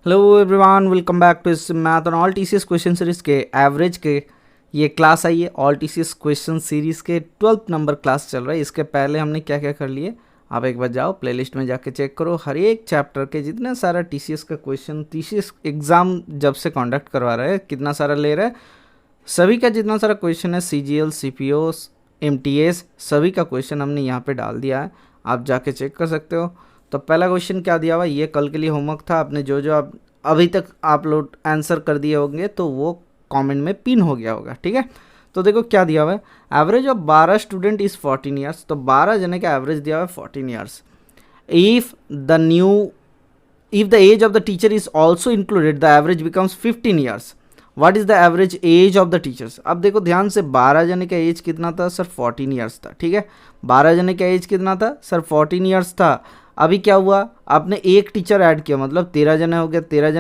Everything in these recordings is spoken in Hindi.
Hello everyone, welcome back to इस मैथ और ऑल टीसीएस क्वेश्चन सीरीज़ के एवरेज के ये क्लास आई है। ऑल टीसीएस क्वेश्चन सीरीज़ के 12th नंबर क्लास चल रहा है। इसके पहले हमने क्या क्या कर लिए, आप एक बार जाओ प्लेलिस्ट में जाके चेक करो। हर एक चैप्टर के जितना सारा टीसीएस का क्वेश्चन टीसीएस एग्ज़ाम जब से कंडक्ट करवा रहा है, कितना सारा ले रहा है, सभी का जितना सारा क्वेश्चन है CGL, CPO, MTS, सभी का क्वेश्चन हमने यहाँ पे डाल दिया है। आप जाके चेक कर सकते हो। तो पहला क्वेश्चन क्या दिया हुआ, ये कल के लिए होमवर्क था। आपने जो आप अभी तक आप लोग आंसर कर दिए होंगे तो वो कमेंट में पिन हो गया होगा, ठीक है। तो देखो क्या दिया हुआ है, average of 12 student is 14 years. तो 12 जने का एवरेज दिया हुआ है 14 years. If the age of the teacher is also included the average becomes 15 years. What is the average age of the teachers. अब देखो ध्यान से, 12 जने का एज कितना था सर, 14 ईयर्स था, ठीक है। 12 जने का एज कितना था सर, 14 ईयर्स था। अभी क्या हुआ, आपने एक टीचर ऐड किया, मतलब 13 जने हो गया। 13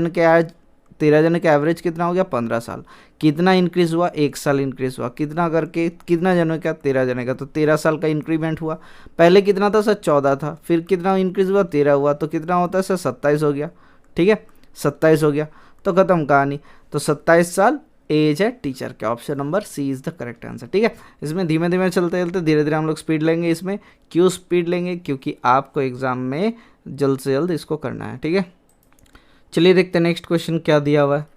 जने का एवरेज कितना हो गया, 15 साल। कितना इंक्रीज हुआ, 1 साल इंक्रीज हुआ। कितना करके, कितना जने का, 13 जने का, तो 13 साल का इंक्रीमेंट हुआ। पहले कितना था सर, 14 था, फिर कितना इंक्रीज हुआ, 13 हुआ, तो कितना होता है सर, 27 हो गया, ठीक है। 27 हो गया तो खत्म कहानी। तो 27 साल एज है टीचर का। Option number C is the correct answer, ठीक है। इसमें धीमे धीमे चलते चलते धीरे धीरे हम लोग स्पीड लेंगे। इसमें क्यों स्पीड लेंगे, क्योंकि आपको एग्जाम में जल्द से जल्द इसको करना है, ठीक है। चलिए देखते हैं नेक्स्ट क्वेश्चन क्या दिया हुआ है।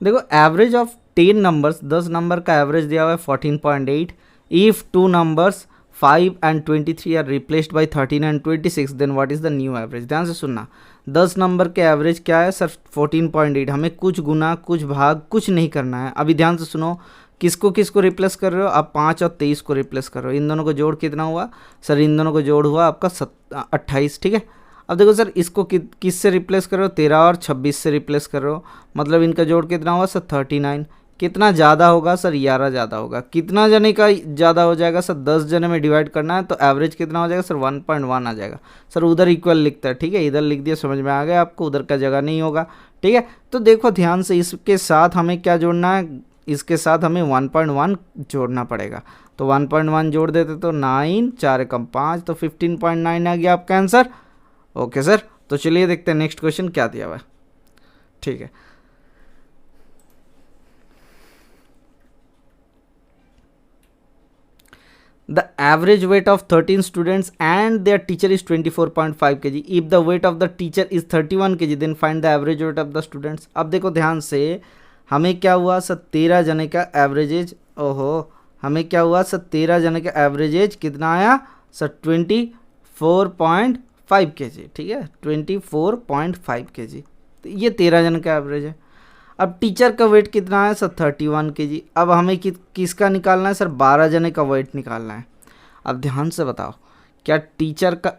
देखो एवरेज ऑफ 10 नंबर्स, 10 नंबर का एवरेज दिया हुआ है 14.8। If 2 numbers 5 and 23 are replaced by 13 and 26, then what is the new average. ध्यान से सुनना, 10 नंबर के एवरेज क्या है सर, 14.8। हमें कुछ गुना कुछ भाग कुछ नहीं करना है। अभी ध्यान से सुनो, किसको किसको रिप्लेस कर रहे हो आप, 5 और 23 को रिप्लेस कर रहे हो। इन दोनों को जोड़ कितना हुआ सर, इन दोनों को जोड़ हुआ आपका 28, ठीक है। अब देखो सर, इसको किस से रिप्लेस कर रहे हो, 13 और 26 से रिप्लेस कर रहे हो, मतलब इनका जोड़ कितना हुआ सर, 39। कितना ज़्यादा होगा सर, 11 ज़्यादा होगा। कितना जने का ज़्यादा हो जाएगा सर, 10 जने में डिवाइड करना है तो एवरेज कितना हो जाएगा सर, 1.1 आ जाएगा। सर उधर इक्वल लिखता है, ठीक है, इधर लिख दिया, समझ में आ गया आपको, उधर का जगह नहीं होगा, ठीक है। तो देखो ध्यान से, इसके साथ हमें क्या जोड़ना है, इसके साथ हमें 1.1 जोड़ना पड़ेगा। तो 1.1 जोड़ देते तो 9, 4 कम 5, तो 15.9 आ गया आपका आंसर। ओके सर, तो चलिए देखते हैं नेक्स्ट क्वेश्चन क्या दिया हुआ है, ठीक है। The average weight of 13 students and their teacher is 24.5 kg. If the weight of the teacher is 31 kg, then find the average weight of the students. अब देखो ध्यान से, हमें क्या हुआ सर, 13 जने का एवरेज, ओहो, हमें क्या हुआ सर, 13 जने का एवरेज कितना आया सर, 24.5 kg, ठीक है, 24.5 kg। तो ये 13 जन का एवरेज है। अब टीचर का वेट कितना है सर, 31 kg। अब हमें किसका निकालना है सर, 12 जने का वेट निकालना है। अब ध्यान से बताओ, क्या टीचर का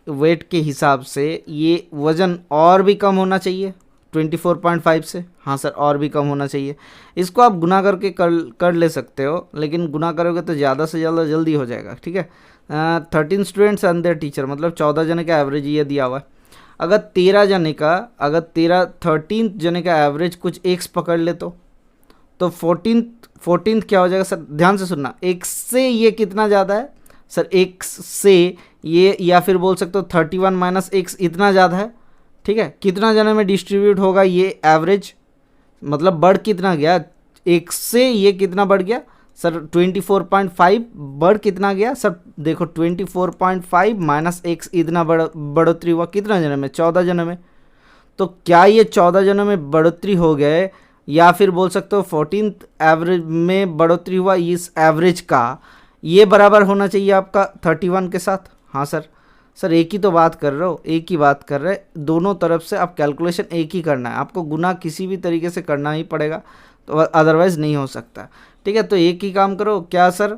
वेट के हिसाब से ये वज़न और भी कम होना चाहिए 24.5 से? हाँ सर, और भी कम होना चाहिए। इसको आप गुना करके कर ले सकते हो, लेकिन गुना करोगे तो ज़्यादा से ज़्यादा जल्दी हो जाएगा, ठीक है। 13 स्टूडेंट्स एंड देयर टीचर, मतलब 14 जने का एवरेज ये दिया हुआ है। अगर 13 जने का, अगर 13 जने का एवरेज कुछ एक्स पकड़ ले तो 14 क्या हो जाएगा सर, ध्यान से सुनना, एक्स से ये कितना ज़्यादा है सर, एक्स से ये, या फिर बोल सकते हो 31 माइनस एक्स इतना ज़्यादा है, ठीक है। कितना जने में डिस्ट्रीब्यूट होगा ये एवरेज, मतलब बढ़ कितना गया, एक्स से ये कितना बढ़ गया सर, 24.5 बढ़ कितना गया सर, देखो 24.5 माइनस एक्स इतना बढ़ोतरी हुआ कितना जने में, 14 जने में। तो क्या ये 14 जने में बढ़ोतरी हो गए, या फिर बोल सकते हो 14 एवरेज में बढ़ोतरी हुआ इस एवरेज का, ये बराबर होना चाहिए आपका 31 के साथ। हाँ सर एक ही तो बात कर रहे हो, एक ही बात कर रहे, दोनों तरफ से आप कैलकुलेशन एक ही करना है, आपको गुना किसी भी तरीके से करना ही पड़ेगा, तो अदरवाइज़ नहीं हो सकता, ठीक है। तो एक ही काम करो, क्या सर,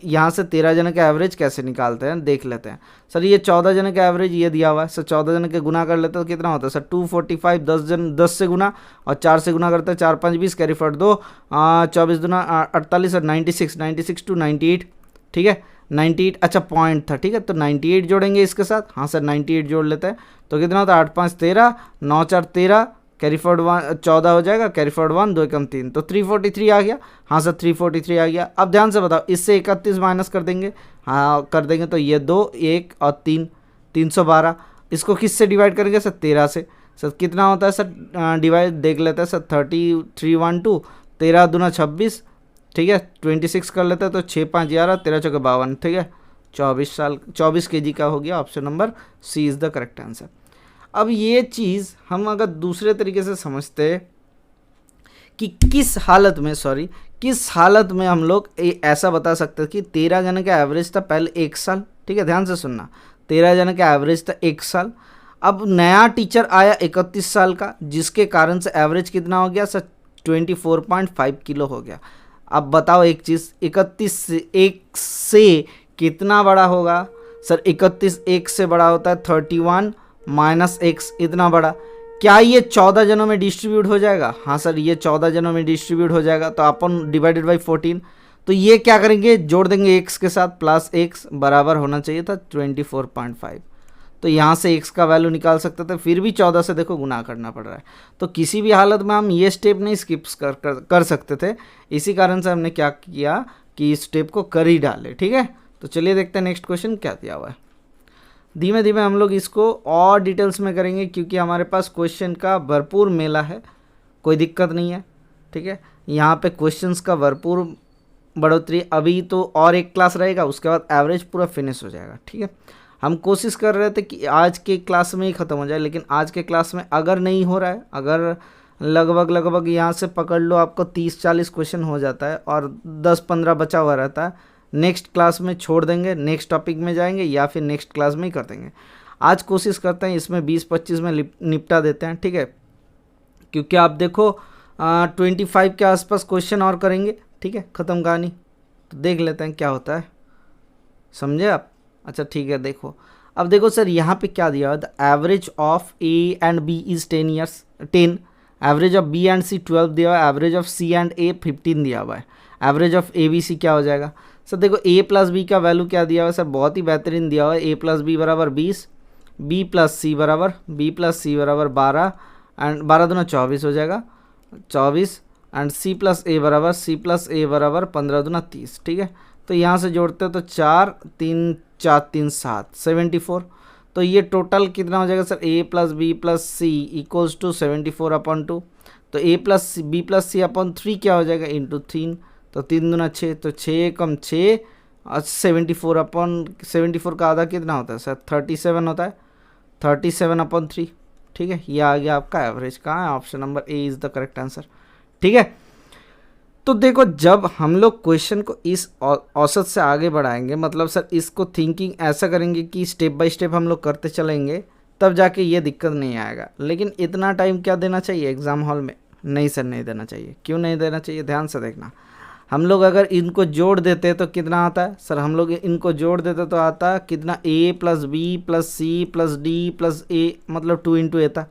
यहाँ से 13 जने का एवरेज कैसे निकालते हैं देख लेते हैं। सर ये 14 जने का एवरेज ये दिया हुआ है सर, 14 जने के गुना कर लेते तो कितना होता है सर, 245, 10 से गुना और 4 से गुना करते हैं, 4 5 20, कैरी फॉर 2, 24 दूना 48 और 96 टू 98, ठीक है। 98, अच्छा पॉइंट था, ठीक है, तो 98 जोड़ेंगे इसके साथ। हाँ सर 98 जोड़ लेते हैं, तो कितना होता है, 8 5 13, 9 4 13, कैरी फॉर्ड 14 हो जाएगा, कैरी फॉर्ड 1, 2 कम 3, तो 343 आ गया। हाँ सर 343 आ गया। अब ध्यान से बताओ, इससे 31 माइनस कर देंगे, हाँ कर देंगे, तो ये 2, 1 और 3, 312। इसको किस से डिवाइड करेंगे सर 13 से। सर कितना होता है सर डिवाइड देख लेते हैं सर 3312 13 दूना 26 ठीक है 26 कर लेते हैं तो 6 5 11 13 चौके 52 ठीक है 24 kg का हो गया। Option number C is the correct answer. अब ये चीज़ हम अगर दूसरे तरीके से समझते कि किस हालत में हम लोग ऐसा बता सकते हैं कि 13 जने का एवरेज था पहले 1 साल, ठीक है ध्यान से सुनना, 13 जने का एवरेज था 1 साल। अब नया टीचर आया 31 साल का, जिसके कारण से एवरेज कितना हो गया सर 24.5 किलो हो गया। अब बताओ एक चीज़, 31 से 1 से कितना बड़ा होगा सर? 31 1 से बड़ा होता है 31 माइनस x, इतना बड़ा। क्या ये 14 जनों में डिस्ट्रीब्यूट हो जाएगा? हाँ सर ये 14 जनों में डिस्ट्रीब्यूट हो जाएगा, तो अपन डिवाइडेड बाई 14, तो ये क्या करेंगे जोड़ देंगे x के साथ प्लस x बराबर होना चाहिए था 24.5। तो यहाँ से x का वैल्यू निकाल सकते थे, फिर भी 14 से देखो गुना करना पड़ रहा है। तो किसी भी हालत में हम ये स्टेप नहीं स्किप कर सकते थे, इसी कारण से हमने क्या किया कि इस स्टेप को कर ही डाले। ठीक है, तो चलिए देखते हैं नेक्स्ट क्वेश्चन क्या दिया हुआ है। धीमे धीमे हम लोग इसको और डिटेल्स में करेंगे क्योंकि हमारे पास क्वेश्चन का भरपूर मेला है, कोई दिक्कत नहीं है। ठीक है, यहाँ पे क्वेश्चंस का भरपूर बढ़ोतरी, अभी तो और एक क्लास रहेगा, उसके बाद एवरेज पूरा फिनिश हो जाएगा। ठीक है, हम कोशिश कर रहे थे कि आज के क्लास में ही ख़त्म हो जाए, लेकिन आज के क्लास में अगर नहीं हो रहा है, अगर लगभग यहाँ से पकड़ लो आपको 30-40 क्वेश्चन हो जाता है और 10-15 बचा हुआ रहता है, नेक्स्ट क्लास में छोड़ देंगे, नेक्स्ट टॉपिक में जाएंगे या फिर नेक्स्ट क्लास में ही कर देंगे। आज कोशिश करते हैं इसमें 20-25 में निपटा देते हैं। ठीक है, क्योंकि आप देखो 25 के आसपास क्वेश्चन और करेंगे। ठीक है, ख़त्म कहानी। तो देख लेते हैं क्या होता है, समझे आप? अच्छा ठीक है, देखो अब देखो सर यहाँ पे क्या दिया हुआ है, the average of A and B is 10, average of B and C 12 दिया हुआ है, average of C and A 15 दिया हुआ है, average of A B C क्या हो जाएगा सर? देखो a प्लस बी का वैल्यू क्या दिया हुआ है सर? बहुत ही बेहतरीन दिया हुआ है, a प्लस बी बराबर 20, b प्लस सी बराबर 12 एंड 12 दूना 24 हो जाएगा 24 एंड c प्लस a बराबर 15 दूना 30। ठीक है, तो यहाँ से जोड़ते हैं तो 4 3 4 3 7 74। तो ये टोटल कितना हो जाएगा sir? a plus B plus C equals to 74/2, तो a plus B plus C upon 3 क्या हो जाएगा इंटू 3, तो 3 दूना 6, तो 6 कम 6 और 74 का आधा कितना होता है सर? 37 होता है, 37/3। ठीक है, ये आ गया आपका एवरेज। कहाँ है? Option number A is the correct answer. ठीक है, तो देखो जब हम लोग क्वेश्चन को इस औसत से आगे बढ़ाएंगे, मतलब सर इसको थिंकिंग ऐसा करेंगे कि स्टेप बाय स्टेप हम लोग करते चलेंगे, तब जाके ये दिक्कत नहीं आएगा। लेकिन इतना टाइम क्या देना चाहिए एग्ज़ाम हॉल में? नहीं सर नहीं देना चाहिए। क्यों नहीं देना चाहिए? ध्यान से देखना, हम लोग अगर इनको जोड़ देते तो कितना आता है सर? हम लोग इनको जोड़ देते तो आता कितना? a plus B plus C plus D plus A, मतलब 2 इंटू ए था,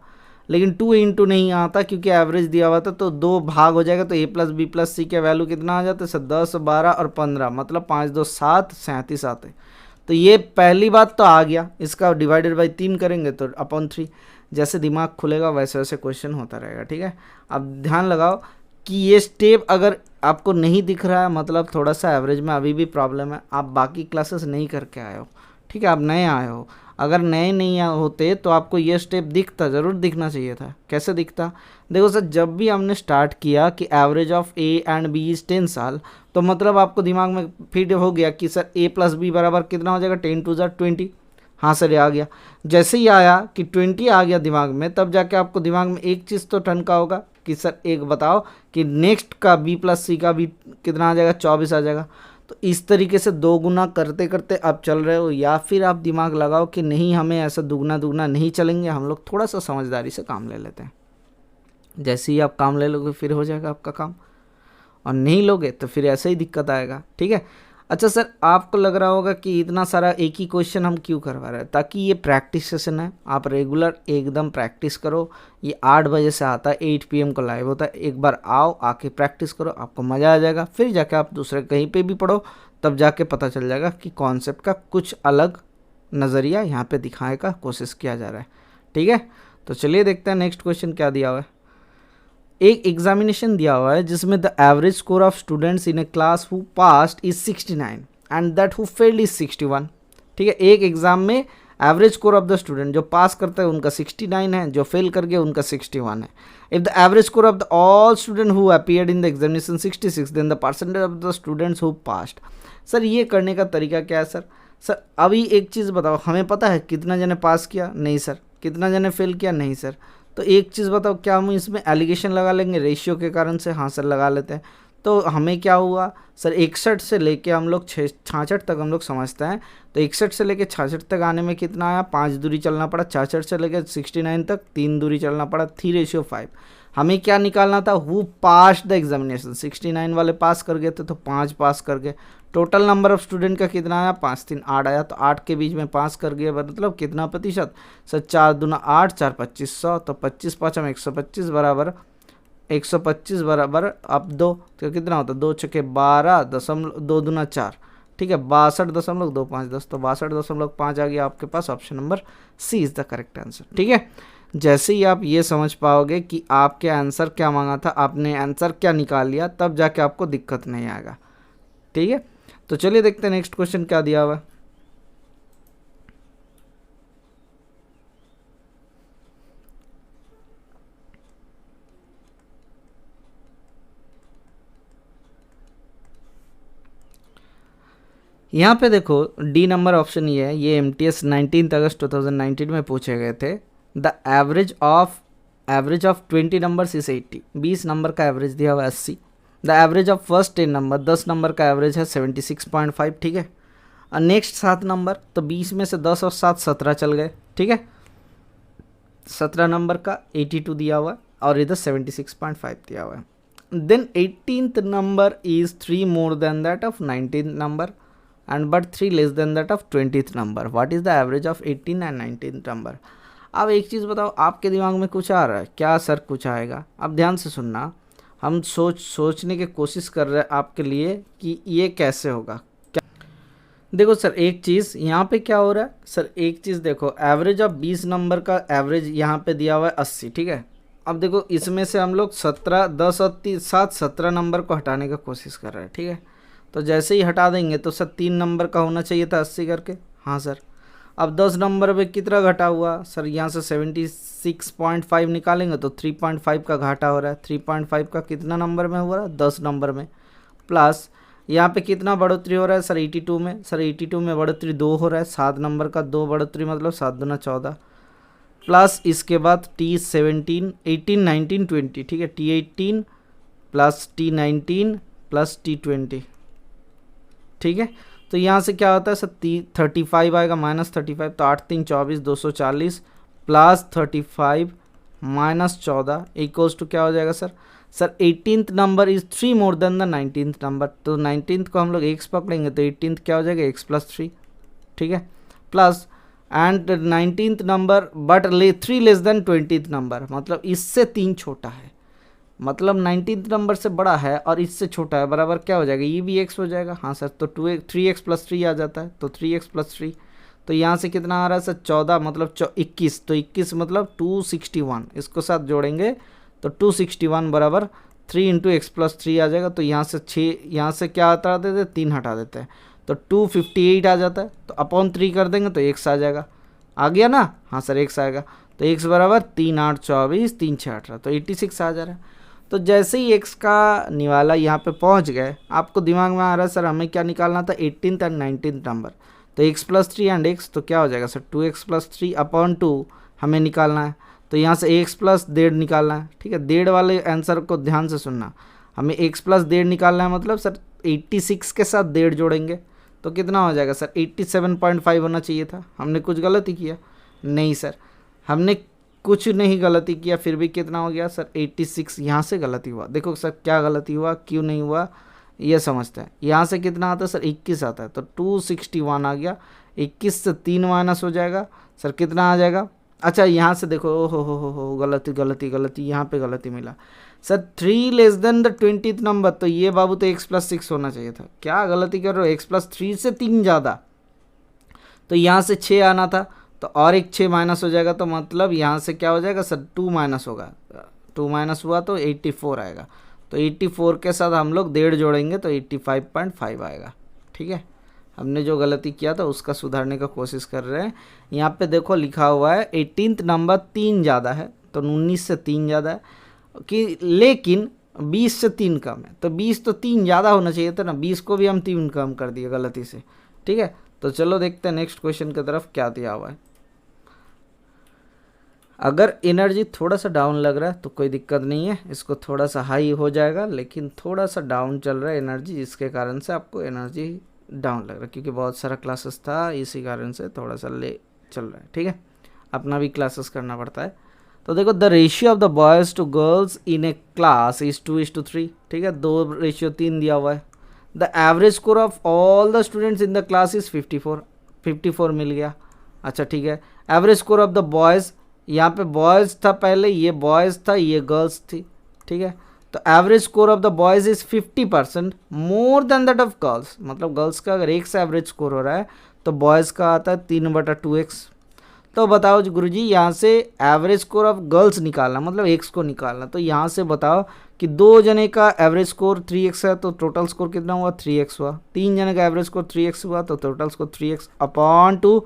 लेकिन 2 इंटू नहीं आता क्योंकि एवरेज दिया हुआ था, तो 2 भाग हो जाएगा, तो a प्लस बी प्लस सी के वैल्यू कितना आ जाता है सर? 10 12 और 15, मतलब 5 2 7 37 आते। तो ये पहली बात तो आ गया, इसका डिवाइडेड बाई 3 करेंगे तो अपॉन 3। जैसे दिमाग खुलेगा वैसे वैसे क्वेश्चन होता रहेगा। ठीक है, अब ध्यान लगाओ कि ये स्टेप अगर आपको नहीं दिख रहा है, मतलब थोड़ा सा एवरेज में अभी भी प्रॉब्लम है, आप बाकी क्लासेस नहीं करके आए हो। ठीक है, आप नए आए हो, अगर नए नहीं होते तो आपको ये स्टेप दिखता, ज़रूर दिखना चाहिए था। कैसे दिखता? देखो सर, जब भी हमने स्टार्ट किया कि average of A and B is 10 साल, तो मतलब आपको दिमाग में फिट हो गया कि सर a प्लस बी बराबर कितना हो जाएगा? 10 2 20। हाँ सर ये आ गया। जैसे ही आया कि 20 आ गया दिमाग में, तब जाके आपको दिमाग में एक चीज़ तो ठनका होगा कि सर एक बताओ कि नेक्स्ट का b प्लस सी का भी कितना आ जाएगा? 24 आ जाएगा। तो इस तरीके से 2 गुना करते करते आप चल रहे हो, या फिर आप दिमाग लगाओ कि नहीं हमें ऐसा दुगना नहीं चलेंगे, हम लोग थोड़ा सा समझदारी से काम ले लेते हैं। जैसे ही आप काम ले लोगे फिर हो जाएगा आपका काम, और नहीं लोगे तो फिर ऐसे ही दिक्कत आएगा। ठीक है, अच्छा सर आपको लग रहा होगा कि इतना सारा एक ही क्वेश्चन हम क्यों करवा रहे हैं? ताकि ये प्रैक्टिस सेशन है, आप रेगुलर एकदम प्रैक्टिस करो। ये 8 बजे से आता है, 8 PM को लाइव होता है। एक बार आओ, आके प्रैक्टिस करो, आपको मज़ा आ जाएगा। फिर जाके आप दूसरे कहीं पे भी पढ़ो, तब जाके पता चल जाएगा कि कॉन्सेप्ट का कुछ अलग नज़रिया यहाँ पे दिखाने का कोशिश किया जा रहा है। ठीक है, तो चलिए देखते हैं नेक्स्ट क्वेश्चन क्या दिया हुआ है। एक एग्जामिनेशन दिया हुआ है जिसमें the average score of students in a class who passed is 69 and that who failed is 61। ठीक है, एक एग्ज़ाम में average score of the student, जो पास करते हैं उनका 69 है, जो फेल कर गए उनका 61 है। If the average score of the all student who appeared in the examination 66, then the percentage of the students who passed. Sir ये करने का तरीका क्या है सर? सर अभी एक चीज़ बताओ, हमें पता है कितना जने पास किया? नहीं सर। कितना जने फेल किया? नहीं सर। तो एक चीज़ बताओ, क्या हम इसमें एलिगेशन लगा लेंगे रेशियो के कारण से? हाँ सर लगा लेते हैं। तो हमें क्या हुआ सर, 61 से लेके हम लोग 66 तक हम लोग समझते हैं। तो 61 से लेके 66 तक आने में कितना आया? 5 दूरी चलना पड़ा। 66 से लेके 69 तक 3 दूरी चलना पड़ा, 3:5। हमें क्या निकालना था? Who pass the examination. 69 वाले पास कर गए थे तो 5 पास कर गए। टोटल नंबर ऑफ स्टूडेंट का कितना आया? 5 3 8 आया। तो 8 के बीच में पास कर गए, मतलब कितना प्रतिशत सर? 4 दूना 8, 4 25 100। तो 25 5 125 बराबर 125 बराबर अब 2, तो कितना होता है? 2 छके 12 दशमलव 2 दूना 4, ठीक है 62.25 10। तो 62.5 आ गया आपके पास। Option number C is the correct answer. ठीक है, जैसे ही आप ये समझ पाओगे कि आपके आंसर क्या मांगा था, आपने आंसर क्या निकाल लिया, तब जाके आपको दिक्कत नहीं आएगा। ठीक है, तो चलिए देखते हैं नेक्स्ट क्वेश्चन क्या दिया हुआ है। यहाँ पे देखो डी नंबर ऑप्शन ये है, ये MTS 19 अगस्त 2019 में पूछे गए थे। The average of 20 numbers is 80। 20 number का एवरेज दिया हुआ है 80। The average of first 10 number, 10 number का एवरेज है 76.5। ठीक है, और नेक्स्ट 7 नंबर, तो 20 में से 10 और 7 17 चल गए। ठीक है, 17 नंबर का 82 दिया हुआ है और इधर 76.5 दिया हुआ है। Then 18th number is 3 more than that of 19th number and but 3 less than that of 20th number. What is the average of 18 and 19th number? अब एक चीज़ बताओ, आपके दिमाग में कुछ आ रहा है क्या? सर कुछ आएगा। अब ध्यान से सुनना, हम सोचने की कोशिश कर रहे हैं आपके लिए कि ये कैसे होगा। क्या देखो सर, एक चीज़ यहाँ पे क्या हो रहा है सर, एक चीज़ देखो, एवरेज ऑफ 20 नंबर का एवरेज यहाँ पे दिया हुआ है 80। ठीक है, अब देखो इसमें से हम लोग 17 10 और 7 17 नंबर को हटाने का कोशिश कर रहे हैं। ठीक है, तो जैसे ही हटा देंगे तो सर 3 नंबर का होना चाहिए था 80 करके। हाँ सर, अब 10 नंबर पे कितना घटा हुआ सर? यहाँ से 76.5 निकालेंगे तो 3.5 का घाटा हो रहा है। 3.5 का कितना नंबर में हो रहा है? 10 नंबर में। प्लस यहाँ पे कितना बढ़ोतरी हो रहा है सर? 82 में। सर 82 में बढ़ोतरी 2 हो रहा है, 7 नंबर का 2 बढ़ोतरी, मतलब 7 दूना 14। प्लस इसके बाद T17 18 19 20। ठीक है, T18 plus T19 plus T20। ठीक है, तो यहाँ से क्या होता है सर? 35 आएगा, -35। तो 8 3 24 240 प्लस 35 माइनस 14 इक्वल्स टू क्या हो जाएगा sir? Sir 18th number is 3 more then the 19th number. तो 19th को हम लोग x पकड़ेंगे तो 18th क्या हो जाएगा? x + 3। ठीक है, plus and 19th number but 3 less than 20th number, मतलब इससे 3 छोटा है, मतलब 19th नंबर से बड़ा है और इससे छोटा है, बराबर क्या हो जाएगा? ये भी x हो जाएगा। हाँ सर, तो 3x + 3 आ जाता है, तो 3x + 3। तो यहाँ से कितना आ रहा है सर? 14 मतलब 21। तो 21 मतलब 261, इसको साथ जोड़ेंगे तो 261 बराबर 3 × x + 3 आ जाएगा। तो यहाँ से 6, यहाँ से क्या हटा देते हैं? 3 हटा देते हैं, तो 258 आ जाता है। तो अपॉन 3 कर देंगे तो x आ जाएगा। आ गया ना? हाँ सर x आएगा। तो x बराबर 3 8 24 3 6 18, तो 86 आ जा रहा है। तो जैसे ही x का निवाला यहाँ पे पहुँच गए, आपको दिमाग में आ रहा है सर हमें क्या निकालना था? 18th and 19th number. तो x + 3 एंड x, तो क्या हो जाएगा सर? 2x + 3 अपॉन 2 हमें निकालना है। तो यहाँ से x + 1.5 निकालना है। ठीक है, 1.5 वाले आंसर को ध्यान से सुनना, हमें x + 1.5 निकालना है, मतलब सर 86 के साथ 1.5 जोड़ेंगे तो कितना हो जाएगा सर? 87.5 होना चाहिए था। हमने कुछ गलती किया? नहीं सर, हमने कुछ नहीं गलती किया, फिर भी कितना हो गया सर? 86। यहाँ से गलती हुआ, देखो सर क्या गलती हुआ, क्यों नहीं हुआ ये समझते हैं। यहाँ से कितना आता है सर? 21 आता है, तो 261 आ गया। 21 से 3 माइनस हो जाएगा सर, कितना आ जाएगा? अच्छा यहाँ से देखो, हो गलती गलती गलती, यहाँ पे गलती मिला sir. 3 less than the 20th number, तो ये बाबू तो x + 6 होना चाहिए था। क्या गलती कर रहे हो? x + 3 से 3 ज़्यादा, तो यहाँ से 6 आना था, तो और एक 6 माइनस हो जाएगा, तो मतलब यहाँ से क्या हो जाएगा सर? 2 माइनस होगा। 2 माइनस हुआ तो 84 आएगा। तो 84 के साथ हम लोग 1.5 जोड़ेंगे तो 85.5 आएगा। ठीक है, हमने जो गलती किया था उसका सुधारने का कोशिश कर रहे हैं। यहाँ पे देखो लिखा हुआ है 18th नंबर 3 ज़्यादा है, तो 19 से 3 ज़्यादा है कि, लेकिन 20 से 3 कम है, तो 20 तो 3 ज़्यादा होना चाहिए था ना, 20 को भी हम 3 कम कर दिए गलती से। ठीक है, तो चलो देखते हैं नेक्स्ट क्वेश्चन की तरफ क्या दिया हुआ है। अगर एनर्जी थोड़ा सा डाउन लग रहा है तो कोई दिक्कत नहीं है, इसको थोड़ा सा हाई हो जाएगा, लेकिन थोड़ा सा डाउन चल रहा है एनर्जी, जिसके कारण से आपको एनर्जी डाउन लग रहा है, क्योंकि बहुत सारा क्लासेस था इसी कारण से थोड़ा सा ले चल रहा है। ठीक है, अपना भी क्लासेस करना पड़ता है। तो देखो the ratio of the boys to girls in a class is 2:3। ठीक है, 2 रेशियो 3 दिया हुआ है। The average score of all the students in the class is 54 मिल गया। अच्छा ठीक है, average score of the boys, यहाँ पे बॉयज़ था पहले, ये बॉयज़ था, ये गर्ल्स थी। ठीक है, तो average score of the boys is 50% more than that of girls, मतलब गर्ल्स का अगर 1 से एवरेज स्कोर हो रहा है तो बॉयज़ का आता है 3/2x। तो बताओ गुरुजी, यहाँ से एवरेज स्कोर ऑफ गर्ल्स निकालना मतलब एक्स को निकालना, तो यहाँ से बताओ कि 2 जने का एवरेज स्कोर 3x है तो टोटल स्कोर कितना हुआ, 3x हुआ। 3 जने का एवरेज स्कोर 3x हुआ तो टोटल स्कोर 3x अपॉन 2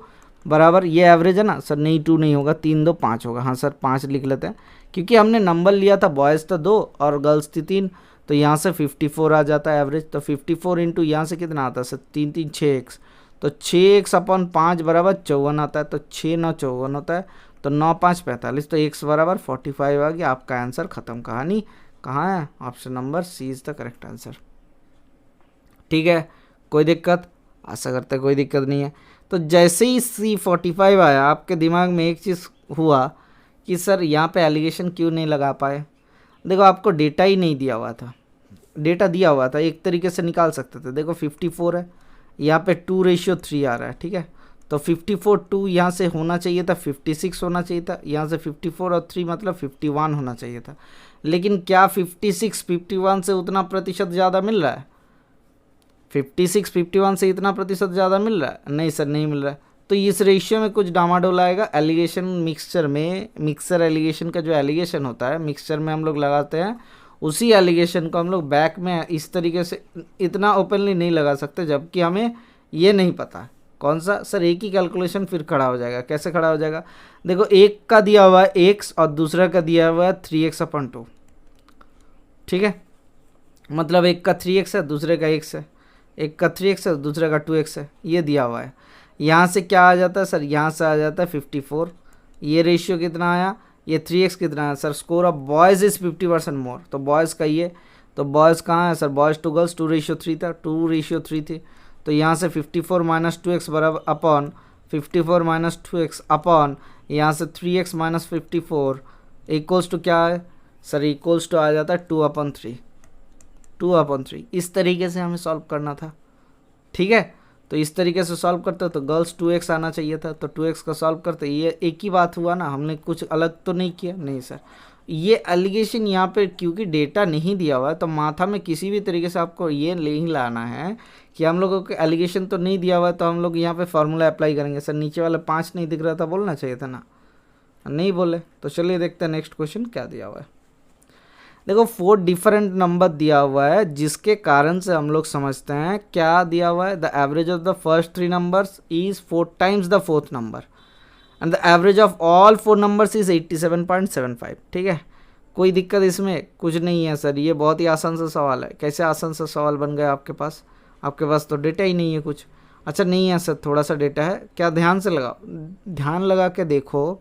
बराबर, ये एवरेज है ना सर, नहीं 2 नहीं होगा, 3 2 5 होगा। हाँ सर 5 लिख लेते हैं, क्योंकि हमने नंबर लिया था, बॉयज़ था 2 और गर्ल्स थी 3, तो यहाँ से 54 आ जाता है एवरेज। तो 54 इंटू यहाँ से कितना आता है सर, 3 3 6x, तो 6x अपॉन 5 बराबर 54 आता है, तो 6 9 54 होता है, तो 9 5 45, तो x बराबर 45 आ गया। आपका आंसर खत्म। कहानी कहाँ है, option number C is the correct answer. ठीक है, कोई दिक्कत, आशा करते कोई दिक्कत नहीं है। तो जैसे ही C45 आया, आपके दिमाग में एक चीज़ हुआ कि सर यहाँ पे एलिगेशन क्यों नहीं लगा पाए। देखो आपको डेटा ही नहीं दिया हुआ था, डेटा दिया हुआ था एक तरीके से निकाल सकते थे। देखो 54 है, यहाँ पे 2:3 आ रहा है। ठीक है, तो 54 2 यहाँ से होना चाहिए था, 56 होना चाहिए था, यहाँ से 54 और 3 मतलब 51 होना चाहिए था। लेकिन क्या 56 51 से उतना प्रतिशत ज़्यादा मिल रहा है, 56 51 से इतना प्रतिशत ज़्यादा मिल रहा है? नहीं सर नहीं मिल रहा है। तो इस रेशियो में कुछ डामाडोल आएगा। एलिगेशन मिक्सचर में, मिक्सर एलिगेशन का जो एलिगेशन होता है मिक्सचर में हम लोग लगाते हैं, उसी एलिगेशन को हम लोग बैक में इस तरीके से इतना ओपनली नहीं लगा सकते, जबकि हमें ये नहीं पता कौन सा। सर एक ही कैलकुलेशन फिर खड़ा हो जाएगा, कैसे खड़ा हो जाएगा, देखो एक का दिया हुआ है x और दूसरा का दिया हुआ है 3x/2। ठीक है, मतलब एक का 3x है दूसरे का x है, एक का 3x है दूसरे का 2x है, ये दिया हुआ है। यहाँ से क्या आ जाता है सर, यहाँ से आ जाता है 54। ये रेशियो कितना आया, ये 3x कितना है sir, score of boys is 50% मोर, तो बॉयज़ का ये, तो बॉयज़ कहाँ है सर, बॉयज़ टू गर्ल्स 2:3 था, 2:3 थी, तो यहाँ से 54 - 2x बराबर अपॉन 54 - 2x अपॉन यहाँ से 3x - 54 इक्वल्स टू क्या है सर, इक्वल्स टू आ जाता है 2/3, 2/3। इस तरीके से हमें सॉल्व करना था। ठीक है, तो इस तरीके से सॉल्व करते तो गर्ल्स 2x आना चाहिए था, तो 2x का सॉल्व करते, ये एक ही बात हुआ ना, हमने कुछ अलग तो नहीं किया। नहीं सर, ये एलिगेशन यहाँ पे क्योंकि डेटा नहीं दिया हुआ है, तो माथा में किसी भी तरीके से आपको ये नहीं लाना है कि हम लोगों को एलिगेशन तो नहीं दिया हुआ है तो हम लोग यहाँ पे फार्मूला अप्लाई करेंगे। सर नीचे वाला 5 नहीं दिख रहा था, बोलना चाहिए था ना, नहीं बोले। तो चलिए देखते हैं नेक्स्ट क्वेश्चन क्या दिया हुआ है। देखो 4 डिफरेंट नंबर दिया हुआ है, जिसके कारण से हम लोग समझते हैं क्या दिया हुआ है, the average of the first 3 numbers is 4 times the fourth number and the average of all 4 numbers is 87.75। ठीक है, कोई दिक्कत इसमें कुछ नहीं है सर, ये बहुत ही आसान सा सवाल है। कैसे आसान सा सवाल बन गया आपके पास, आपके पास तो डेटा ही नहीं है कुछ। अच्छा नहीं है सर, थोड़ा सा डेटा है, क्या ध्यान से लगाओ, ध्यान लगा के देखो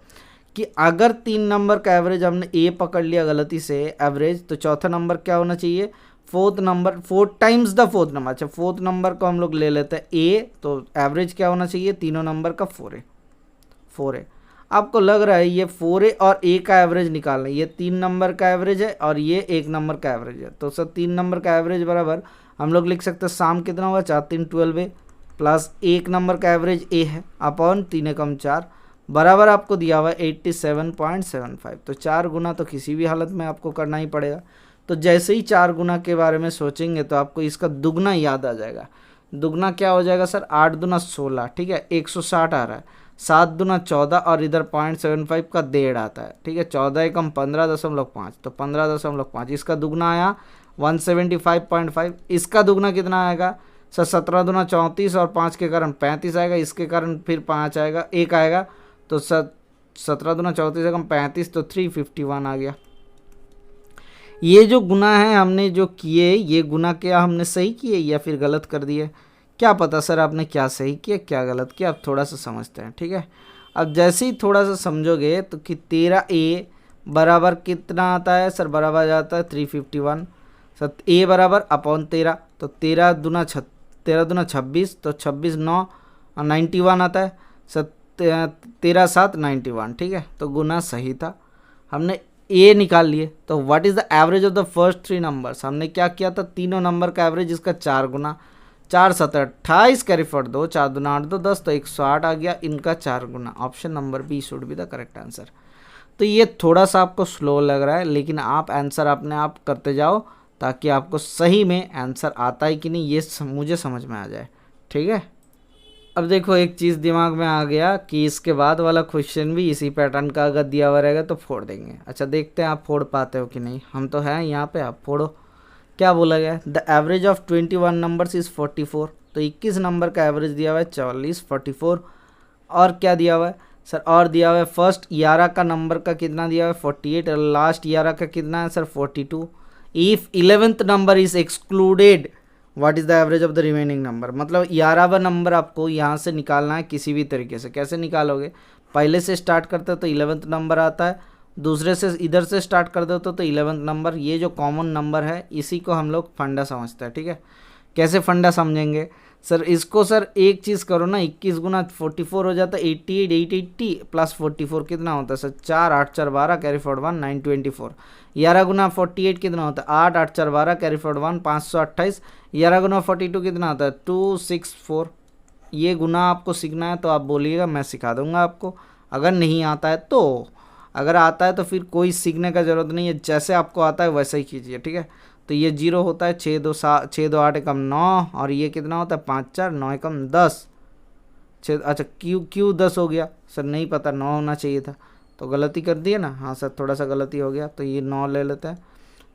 कि अगर 3 नंबर का एवरेज हमने ए पकड़ लिया गलती से एवरेज, तो चौथा नंबर क्या होना चाहिए, fourth number, 4 times the fourth number. अच्छा फोर्थ नंबर को हम लोग ले लेते हैं ए, तो एवरेज क्या होना चाहिए, तीनों नंबर का 4 है। आपको लग रहा है ये 4 और ए का एवरेज निकालना है, ये 3 नंबर का एवरेज है और ये 1 नंबर का एवरेज है, तो सर 3 नंबर का एवरेज बराबर हम लोग लिख सकते हैं शाम कितना होगा, 4 3 12 प्लस 1 नंबर का एवरेज ए है अपॉन 3 कम 4 बराबर आपको दिया हुआ है 87.75। तो 4 गुना तो किसी भी हालत में आपको करना ही पड़ेगा। तो जैसे ही 4 गुना के बारे में सोचेंगे तो आपको इसका दुगना याद आ जाएगा। दुगना क्या हो जाएगा सर, 8 दूना 16, ठीक है, 160 आ रहा है, 7 दूना 14 और इधर 0.75 का 1.5 आता है, ठीक है, 14 एकम 15.5, तो 15.5, इसका दुगना आया 175.5, इसका दुगना कितना आएगा सर 17 दूना 34 और 5 के कारण 35 आएगा, इसके कारण फिर 5 आएगा, 1 आएगा, तो सर 17 दूना 34 से कम 35, तो 351 आ गया। ये जो गुना है हमने जो किए, ये गुना क्या हमने सही किए या फिर गलत कर दिए, क्या पता सर आपने क्या सही किया क्या गलत किया, अब थोड़ा सा समझते हैं। ठीक है, अब जैसे ही थोड़ा सा समझोगे तो कि 13a बराबर कितना आता है सर, बराबर जाता है 351। सर a बराबर अपॉन 13, तो 13 दूना 26, तो 26 9 और 91 आता है सर, 13 7 91। ठीक है, तो गुना सही था, हमने ए निकाल लिए। तो what is the average of the first 3 numbers, हमने क्या किया था, तीनों नंबर का एवरेज इसका 4 गुना, 4 7 28 कैरी फॉर 2, 4 दूना 8 2 10, तो 108 आ गया, इनका 4 गुना। Option number B should be the correct answer. तो ये थोड़ा सा आपको स्लो लग रहा है, लेकिन आप आंसर अपने आप करते जाओ ताकि आपको सही में आंसर आता है कि नहीं ये मुझे समझ में आ जाए। ठीक है, अब देखो एक चीज़ दिमाग में आ गया कि इसके बाद वाला क्वेश्चन भी इसी पैटर्न का अगर दिया हुआ रहेगा तो फोड़ देंगे। अच्छा देखते हैं आप फोड़ पाते हो कि नहीं, हम तो हैं यहाँ पे, आप फोड़ो। क्या बोला गया, the average of 21 numbers is 44, तो 21 नंबर का एवरेज दिया हुआ है 44 44। और क्या दिया हुआ है सर, और दिया हुआ है फर्स्ट 11 का नंबर का कितना दिया हुआ है 48, और लास्ट 11 का कितना है sir 42। If 11th number is excluded what is the average of the remaining number, मतलब 11वां नंबर आपको यहाँ से निकालना है किसी भी तरीके से। कैसे निकालोगे, पहले से स्टार्ट करते हो तो 11th नंबर आता है, दूसरे से इधर से स्टार्ट कर दो तो 11th नंबर, ये जो कॉमन नंबर है इसी को हम लोग फंडा समझते हैं। ठीक है, कैसे फंडा समझेंगे सर, इसको सर एक चीज़ करो ना, 21 गुना 44 हो जाता है 88, 880 प्लस 44 कितना होता है सर 4 8 4 12 कैरी फॉरवर्ड 1 924। 11 गुना 48 कितना होता है 8 8 4 12 कैरी फॉरवर्ड 1 528। 11 गुना 42 कितना होता है 264। ये गुना आपको सीखना है तो आप बोलिएगा, मैं सिखा दूंगा आपको। अगर नहीं आता है तो, अगर आता है तो फिर कोई सीखने का ज़रूरत नहीं है, जैसे आपको आता है वैसे ही कीजिए। ठीक है, तो ये 0 होता है 6 2 8 एकम 9, और ये कितना होता है 5 4 9 एकम 10 6। अच्छा क्यों 10 हो गया सर, नहीं पता, 9 होना चाहिए था, तो गलती कर दिए ना। हाँ सर थोड़ा सा गलती हो गया, तो ये 9 ले लेते हैं,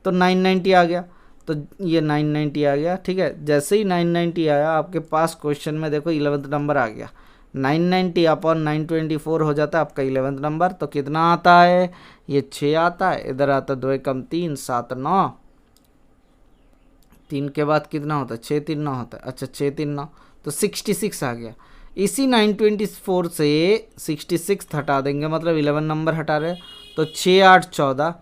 तो 990 आ गया, तो ये 990 आ गया। ठीक है, जैसे ही 990 आया आपके पास क्वेश्चन में देखो 11th नंबर आ गया, 990 अपॉन 924 हो जाता है आपका 11th नंबर। तो कितना आता है, ये 6 आता है, इधर आता है 2 एकम 3 7 9, 3 के बाद कितना होता है 6 3 9 होता है। अच्छा 6 3 9, तो 66 आ गया। इसी 924 से 66 हटा देंगे, मतलब 11 नंबर हटा रहे, तो 6 8 14।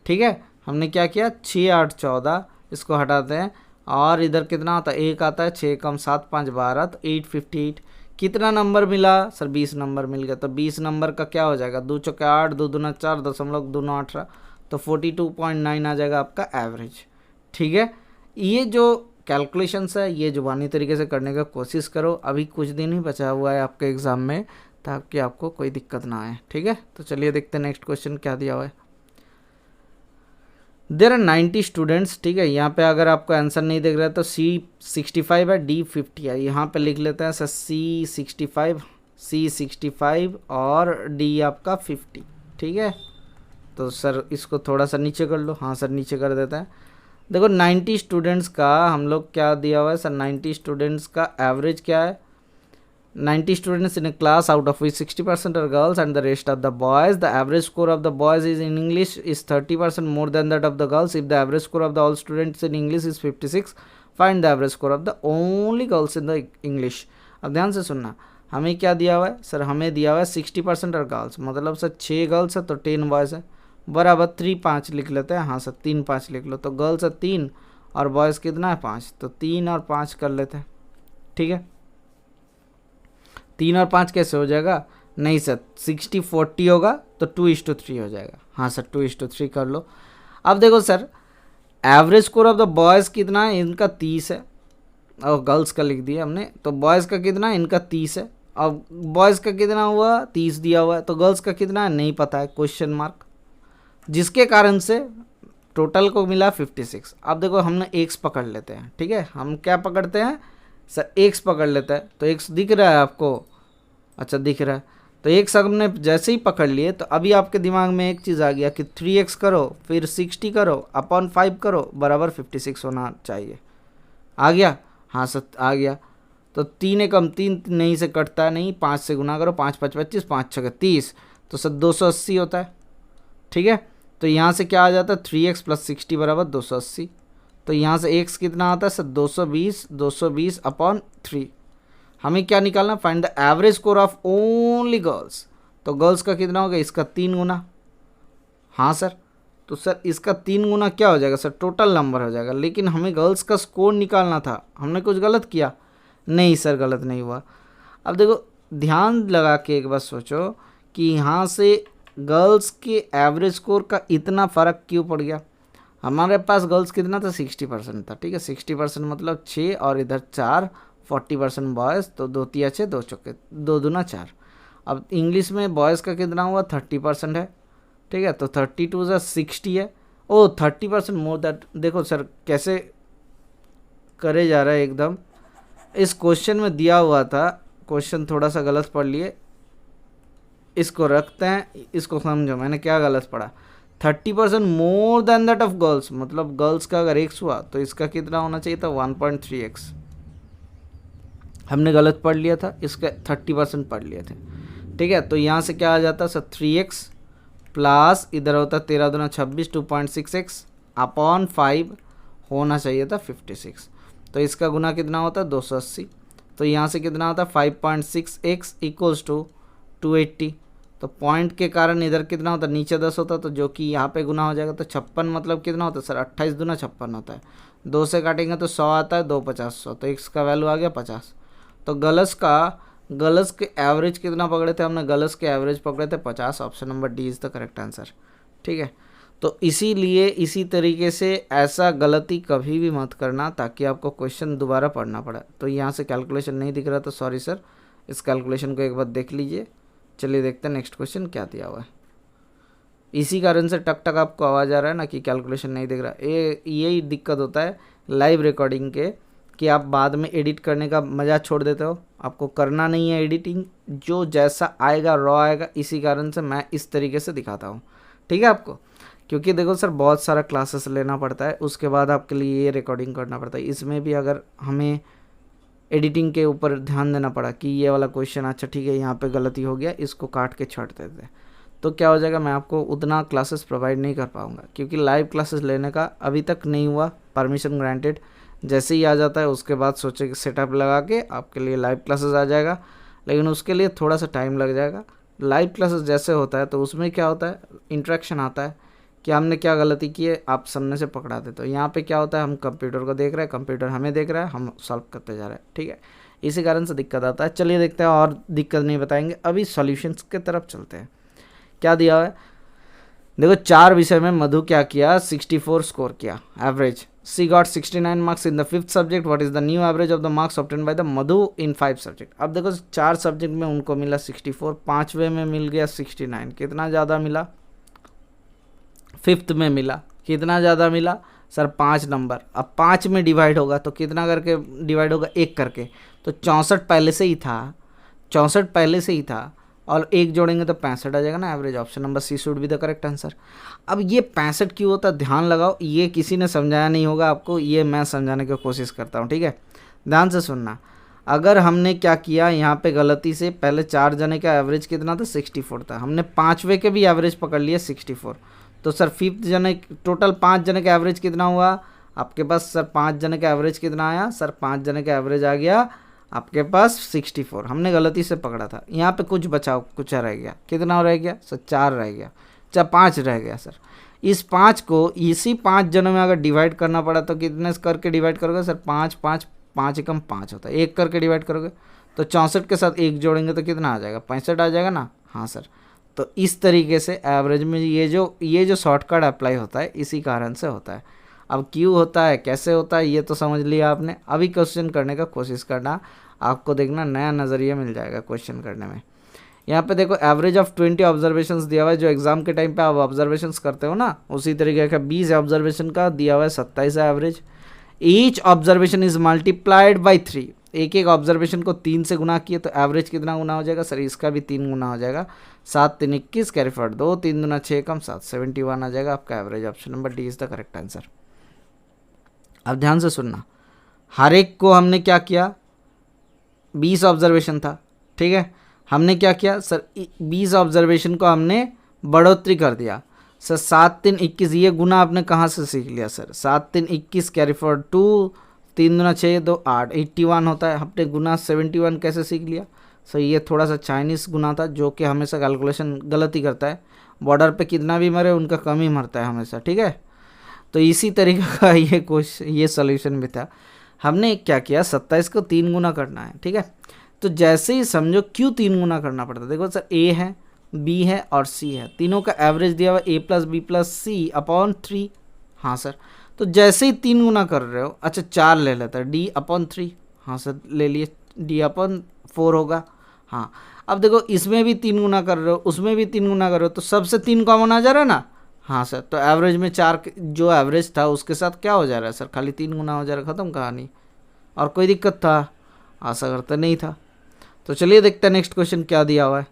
ठीक है, हमने क्या किया 6 8 14 इसको हटाते हैं, और इधर कितना आता है 1 आता है, 6 कम 7 5 12, तो 858। कितना नंबर मिला सर 20 नंबर मिल गया। तो 20 नंबर का क्या हो जाएगा 2 चौके 8 2 दूना 4 दशमलव 18, तो 42.9 आ जाएगा आपका एवरेज। ठीक है, ये जो कैलकुलेशंस है ये जुबानी तरीके से करने का कोशिश करो, अभी कुछ दिन ही बचा हुआ है आपके एग्ज़ाम में, ताकि आपको कोई दिक्कत ना आए। ठीक है, तो चलिए देखते हैं नेक्स्ट क्वेश्चन क्या दिया हुआ है। There are 90 students. ठीक है, यहाँ पे अगर आपको आंसर नहीं देख रहा है तो C65 है, D50 है, यहाँ पे लिख लेते हैं सर C65 और D आपका 50। ठीक है, तो सर इसको थोड़ा सा नीचे कर लो। हाँ सर नीचे कर देते हैं। देखो 90 स्टूडेंट्स का हम लोग क्या दिया हुआ है सर, 90 स्टूडेंट्स का एवरेज क्या है, 90 students in a class out of which 60% are girls and the rest are the boys. The average score of the boys is in English is 30% more than that of the girls. If the average score of the all students in English is 56, find the average score of the only girls in the English. अब ध्यान से सुनना, हमें क्या दिया हुआ है सर, हमें दिया हुआ है 60% और गर्ल्स, मतलब सर 6 गर्ल्स है तो 10 बॉयज़ है, बराबर 3 5 लिख लेते हैं। हाँ सर 3 5 लिख लो, तो गर्ल्स है 3 और बॉयज़ कितना है 5, तो 3 और 5 कर लेते हैं। ठीक है, 3 और 5 कैसे हो जाएगा, नहीं सर 60-40 होगा तो 2:3 हो जाएगा। हाँ सर 2:3 कर लो। अब देखो sir average score of the boys कितना है, इनका 30 है, और गर्ल्स का लिख दिया हमने, तो बॉयज़ का कितना है, इनका 30 है, और बॉयज़ का कितना हुआ 30 दिया हुआ है, तो गर्ल्स का कितना है नहीं पता है, क्वेश्चन मार्क, जिसके कारण से टोटल को मिला 56। अब देखो हमने एक्स पकड़ लेते हैं। ठीक है, हम क्या पकड़ते हैं सर, एक्स पकड़ लेता है, तो एक्स दिख रहा है आपको, अच्छा दिख रहा है, तो एक्स हमने जैसे ही पकड़ लिए तो अभी आपके दिमाग में एक चीज़ आ गया कि 3x करो फिर 60 करो अपॉन 5 करो बराबर 56 होना चाहिए। आ गया, हाँ सर आ गया। तो 3 एकम 3 नहीं से कटता नहीं, 5 से गुना करो, 5 5 25, 5 6 30, तो सर 280 होता है। ठीक है, तो यहाँ से क्या आ जाता है 3x प्लस 60 बराबर 280। तो यहाँ से x कितना आता है सर 220 अपॉन 3। हमें क्या निकालना, find the average score of only girls. तो गर्ल्स का कितना होगा, इसका 3 गुना। हाँ सर, तो सर इसका 3 गुना क्या हो जाएगा सर, टोटल नंबर हो जाएगा। लेकिन हमें गर्ल्स का स्कोर निकालना था, हमने कुछ गलत किया? नहीं सर, गलत नहीं हुआ। अब देखो ध्यान लगा के एक बार सोचो कि यहाँ से गर्ल्स के एवरेज स्कोर का इतना फ़र्क क्यों पड़ गया। हमारे पास गर्ल्स कितना था 60% था। ठीक है, 60% मतलब 6 और इधर 4, 40% बॉयज़, तो 2 तिया 6, 2 चौके 2 दूना 4। अब इंग्लिश में बॉयज़ का कितना हुआ 30% है। ठीक है, तो 32 + 60 है। ओ 30% मोर दैट। देखो सर कैसे करे जा रहा है एकदम। इस क्वेश्चन में दिया हुआ था, क्वेश्चन थोड़ा सा गलत पढ़ लिए, इसको रखते हैं, इसको समझो मैंने क्या गलत पढ़ा। 30% मोर देन दैट ऑफ गर्ल्स, मतलब गर्ल्स का अगर x हुआ तो इसका कितना होना चाहिए था 1.3x। हमने गलत पढ़ लिया था, इसका 30% पढ़ लिए थे। ठीक है, तो यहाँ से क्या आ जाता सर 3x प्लस इधर होता 13 दूना 26, 2.6x अपॉन 5 होना चाहिए था 56। तो इसका गुना कितना होता है 280। तो यहाँ से कितना होता है 5.6x इक्वल्स टू 280। तो पॉइंट के कारण इधर कितना होता है, नीचे 10 होता, तो जो कि यहाँ पे गुना हो जाएगा। तो 56 मतलब कितना होता है सर 28 दूना 56 होता है। 2 से काटेंगे तो 100 आता है, 2 50 100, तो x का वैल्यू आ गया 50। तो गर्ल्स के एवरेज कितना पकड़े थे हमने, गर्ल्स के एवरेज पकड़े थे 50। Option number D is the correct answer. ठीक है, तो इसीलिए इसी तरीके से ऐसा गलती कभी भी मत करना ताकि आपको क्वेश्चन दोबारा पढ़ना पड़ा। तो यहाँ से कैलकुलेशन नहीं दिख रहा तो सॉरी सर, इस कैलकुलेशन को एक बार देख लीजिए। चलिए देखते हैं नेक्स्ट क्वेश्चन क्या दिया हुआ है। इसी कारण से टक टक आपको आवाज़ आ रहा है ना कि कैलकुलेशन नहीं दिख रहा। यही दिक्कत होता है लाइव रिकॉर्डिंग के कि आप बाद में एडिट करने का मज़ा छोड़ देते हो। आपको करना नहीं है एडिटिंग, जो जैसा आएगा रॉ आएगा। इसी कारण से मैं इस तरीके से दिखाता हूँ। ठीक है आपको, क्योंकि देखो सर बहुत सारा क्लासेस लेना पड़ता है, उसके बाद आपके लिए ये रिकॉर्डिंग करना पड़ता है। इसमें भी अगर हमें एडिटिंग के ऊपर ध्यान देना पड़ा कि ये वाला क्वेश्चन अच्छा ठीक है यहाँ पे गलती हो गया, इसको काट के छोड़ देते हैं, तो क्या हो जाएगा, मैं आपको उतना क्लासेस प्रोवाइड नहीं कर पाऊँगा। क्योंकि लाइव क्लासेस लेने का अभी तक नहीं हुआ, परमिशन ग्रांटेड। जैसे ही आ जाता है उसके बाद सोचे कि सेटअप लगा के आपके लिए लाइव क्लासेस आ जाएगा, लेकिन उसके लिए थोड़ा सा टाइम लग जाएगा। लाइव क्लासेस जैसे होता है तो उसमें क्या होता है, इंटरेक्शन आता है कि हमने क्या गलती की है, आप सामने से पकड़ा देते हो। यहाँ पे क्या होता है, हम कंप्यूटर को देख रहे हैं, कंप्यूटर हमें देख रहा है, हम सॉल्व करते जा रहे हैं। ठीक है, इसी कारण से दिक्कत आता है। चलिए देखते हैं, और दिक्कत नहीं बताएंगे, अभी सॉल्यूशंस की तरफ चलते हैं। क्या दिया हुआ है, देखो 4 विषय में मधु क्या किया, 64 स्कोर किया average. She got 69 marks in the 5th subject. What is the new average of the marks obtain by the Madhu in 5 subject. अब देखो 4 सब्जेक्ट में उनको मिला 64, 5वें में मिल गया 69, कितना ज़्यादा मिला, 5th में मिला, कितना ज़्यादा मिला सर 5 नंबर। अब 5 में डिवाइड होगा तो कितना करके डिवाइड होगा, 1 करके। तो 64 पहले से ही था, 64 पहले से ही था, और 1 जोड़ेंगे तो 65 आ जाएगा ना average. Option number C should be the correct answer. अब ये 65 क्यों होता है, ध्यान लगाओ, ये किसी ने समझाया नहीं होगा आपको, ये मैं समझाने की कोशिश करता हूँ। ठीक है, ध्यान से सुनना। अगर हमने क्या किया यहाँ पे गलती से, पहले 4 जने का एवरेज कितना था 64 था, हमने 5वें के भी एवरेज पकड़ लिया 64। तो सर 5th जने, टोटल 5 जने का एवरेज कितना हुआ आपके पास सर, 5 जने का एवरेज कितना आया सर, 5 जने का एवरेज आ गया आपके पास 64। हमने गलती से पकड़ा था, यहाँ पे कुछ बचाओ, कुछ रह गया, कितना रह गया सर 4 रह गया, 5 रह गया सर। इस 5 को इसी 5 जनों में अगर डिवाइड करना पड़ा तो कितने करके डिवाइड करोगे सर, 5 5 5 एकम 5 होता है, 1 करके डिवाइड करोगे तो 64 के साथ 1 जोड़ेंगे तो कितना आ जाएगा 65 आ जाएगा ना। हाँ सर, तो इस तरीके से एवरेज में ये जो शॉर्टकट अप्लाई होता है इसी कारण से होता है। अब क्यों होता है, कैसे होता है, ये तो समझ लिया आपने। अभी क्वेश्चन करने का कोशिश करना, आपको देखना नया नज़रिया मिल जाएगा क्वेश्चन करने में। यहाँ पे देखो एवरेज ऑफ 20 ऑब्जर्वेशंस दिया हुआ है, जो एग्जाम के टाइम पे आप ऑब्जर्वेशंस करते हो ना, उसी तरीके का 20 ऑब्जर्वेशन का दिया हुआ है 27 है average. Each observation is multiplied by 3, एक एक ऑब्जर्वेशन को 3 से गुना किए तो एवरेज कितना गुना हो जाएगा सर, इसका भी 3 गुना हो जाएगा। 7 3 21, कैरी फॉरवर्ड 2, 3 दूना 6 कम 7, 71 आ जाएगा आपका average. Option number D is the correct answer. अब ध्यान से सुनना, हर एक को हमने क्या किया, 20 ऑब्जर्वेशन था, ठीक है, हमने क्या किया सर 20 ऑब्जर्वेशन को हमने बढ़ोतरी कर दिया सर। 7 3 21, ये गुना आपने कहाँ से सीख लिया सर, 7 3 21 कैरी फॉरवर्ड 2, 3 दूना 6 2 8, 81 होता है, हमने गुना 71 कैसे सीख लिया सर। ये थोड़ा सा चाइनीज़ गुना था जो कि हमेशा कैलकुलेशन गलत ही करता है, बॉर्डर पे कितना भी मरे उनका कम ही मरता है हमेशा, ठीक है। तो इसी तरीके का ये क्वेश्चन, ये सोल्यूशन भी था। हमने क्या किया, 27 को 3 गुना करना है, ठीक है। तो जैसे ही समझो क्यों 3 गुना करना पड़ता है, देखो सर ए है, बी है और सी है, तीनों का एवरेज दिया हुआ ए plus B plus C upon 3। हाँ सर, तो जैसे ही 3 गुना कर रहे हो, अच्छा 4 ले लेता है, डी अपॉन 3। हाँ सर ले लिए, डी अपॉन 4 होगा। हाँ अब देखो इसमें भी 3 गुना कर रहे हो, उसमें भी 3 गुना कर रहे हो, तो सबसे 3 कॉमन आ जा रहा है ना। हाँ सर, तो एवरेज में 4 जो एवरेज था उसके साथ क्या हो जा रहा है सर, खाली 3 गुना हो जा रहा है, ख़त्म कहानी। और कोई दिक्कत था, आशा करते नहीं था। तो चलिए देखते हैं नेक्स्ट क्वेश्चन क्या दिया हुआ है।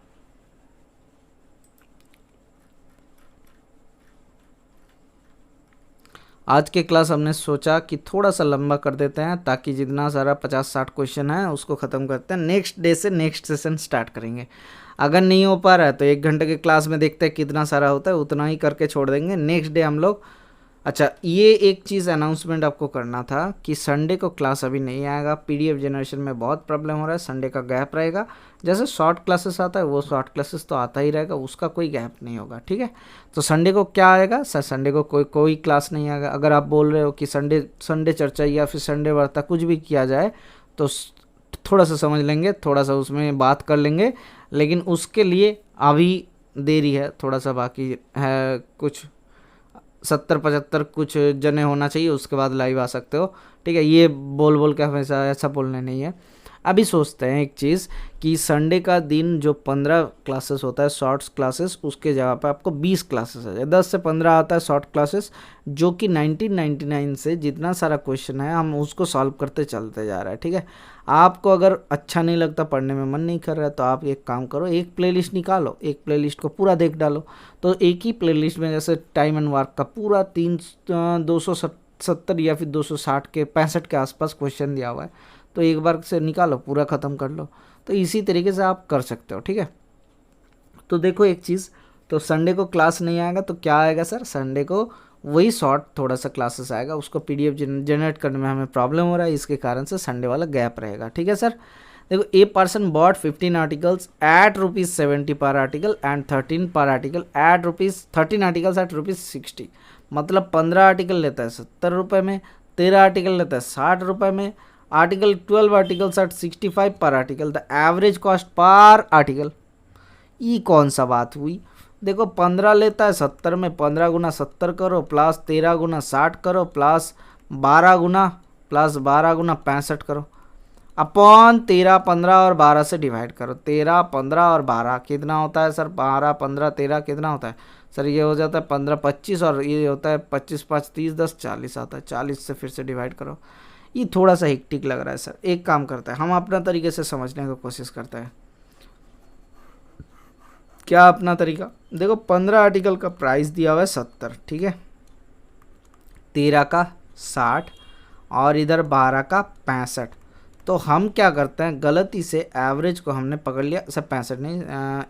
आज के क्लास हमने सोचा कि थोड़ा सा लंबा कर देते हैं ताकि जितना सारा 50-60 क्वेश्चन है उसको ख़त्म करते हैं, नेक्स्ट डे से नेक्स्ट सेशन स्टार्ट करेंगे। अगर नहीं हो पा रहा है तो 1 घंटे के क्लास में देखते हैं कितना सारा होता है, उतना ही करके छोड़ देंगे। नेक्स्ट डे हम लोग, अच्छा ये एक चीज़ अनाउंसमेंट आपको करना था कि संडे को क्लास अभी नहीं आएगा, पीडीएफ जनरेशन में बहुत प्रॉब्लम हो रहा है, संडे का गैप रहेगा। जैसे शॉर्ट क्लासेस आता है वो शॉर्ट क्लासेस तो आता ही रहेगा, उसका कोई गैप नहीं होगा, ठीक है। तो संडे को क्या आएगा सर, संडे को कोई क्लास नहीं आएगा। अगर आप बोल रहे हो कि संडे चर्चा या फिर संडे वार्ता कुछ भी किया जाए तो थोड़ा सा समझ लेंगे, थोड़ा सा उसमें बात कर लेंगे, लेकिन उसके लिए अभी देरी है, थोड़ा सा बाकी है, कुछ 70-75 कुछ जने होना चाहिए, उसके बाद लाइव आ सकते हो, ठीक है। ये बोल के हमेशा ऐसा बोलने नहीं है। अभी सोचते हैं एक चीज़ कि संडे का दिन जो 15 क्लासेस होता है शॉर्ट्स क्लासेस, उसके जगह पे आपको 20 क्लासेस आ जाए, 10 से 15 आता है शॉर्ट क्लासेस, जो कि 1999 से जितना सारा क्वेश्चन है हम उसको सॉल्व करते चलते जा रहा है, ठीक है। आपको अगर अच्छा नहीं लगता, पढ़ने में मन नहीं कर रहा है, तो आप एक काम करो, एक प्लेलिस्ट निकालो, एक प्लेलिस्ट को पूरा देख डालो। तो एक ही प्लेलिस्ट में जैसे टाइम एंड वर्क का पूरा 270 या फिर 260 के 65 के आसपास क्वेश्चन दिया हुआ है, तो एक बार से निकालो, पूरा ख़त्म कर लो। तो इसी तरीके से आप कर सकते हो, ठीक है। तो देखो एक चीज़, तो संडे को क्लास नहीं आएगा तो क्या आएगा सर, संडे को वही शॉर्ट थोड़ा सा क्लासेस आएगा, उसको पीडीएफ जनरेट करने में हमें प्रॉब्लम हो रहा है, इसके कारण से संडे वाला गैप रहेगा, ठीक है सर। देखो a person bought 15 articles at ₹70 per article and 13 पर आर्टिकल एट ₹13 आर्टिकल्स एट ₹60, मतलब 15 आर्टिकल लेता है 70 रुपये में, 13 आर्टिकल लेता है 60 रुपये में, आर्टिकल 12 आर्टिकल्स एट 65 पर article, the average cost per article. ये कौन सा बात हुई, देखो 15 लेता है 70 में, 15 गुना 70 करो प्लस 13 गुना 60 करो प्लस 12 गुना 65 करो, अपॉन 13 15 और 12 से डिवाइड करो। 13 15 और 12 कितना होता है सर, 12 15 13 कितना होता है सर, ये हो जाता है 15 25 और ये होता है 25 5 30 10 40 आता है, 40 से फिर से डिवाइड करो। ये थोड़ा सा हिक्टिक लग रहा है सर, एक काम करता है, हम अपना तरीके से समझने की कोशिश करते हैं। क्या अपना तरीका, देखो 15 आर्टिकल का प्राइस दिया हुआ है 70, ठीक है, 13 का 60 और इधर 12 का 65। तो हम क्या करते हैं, गलती से एवरेज को हमने पकड़ लिया सर, 65 नहीं,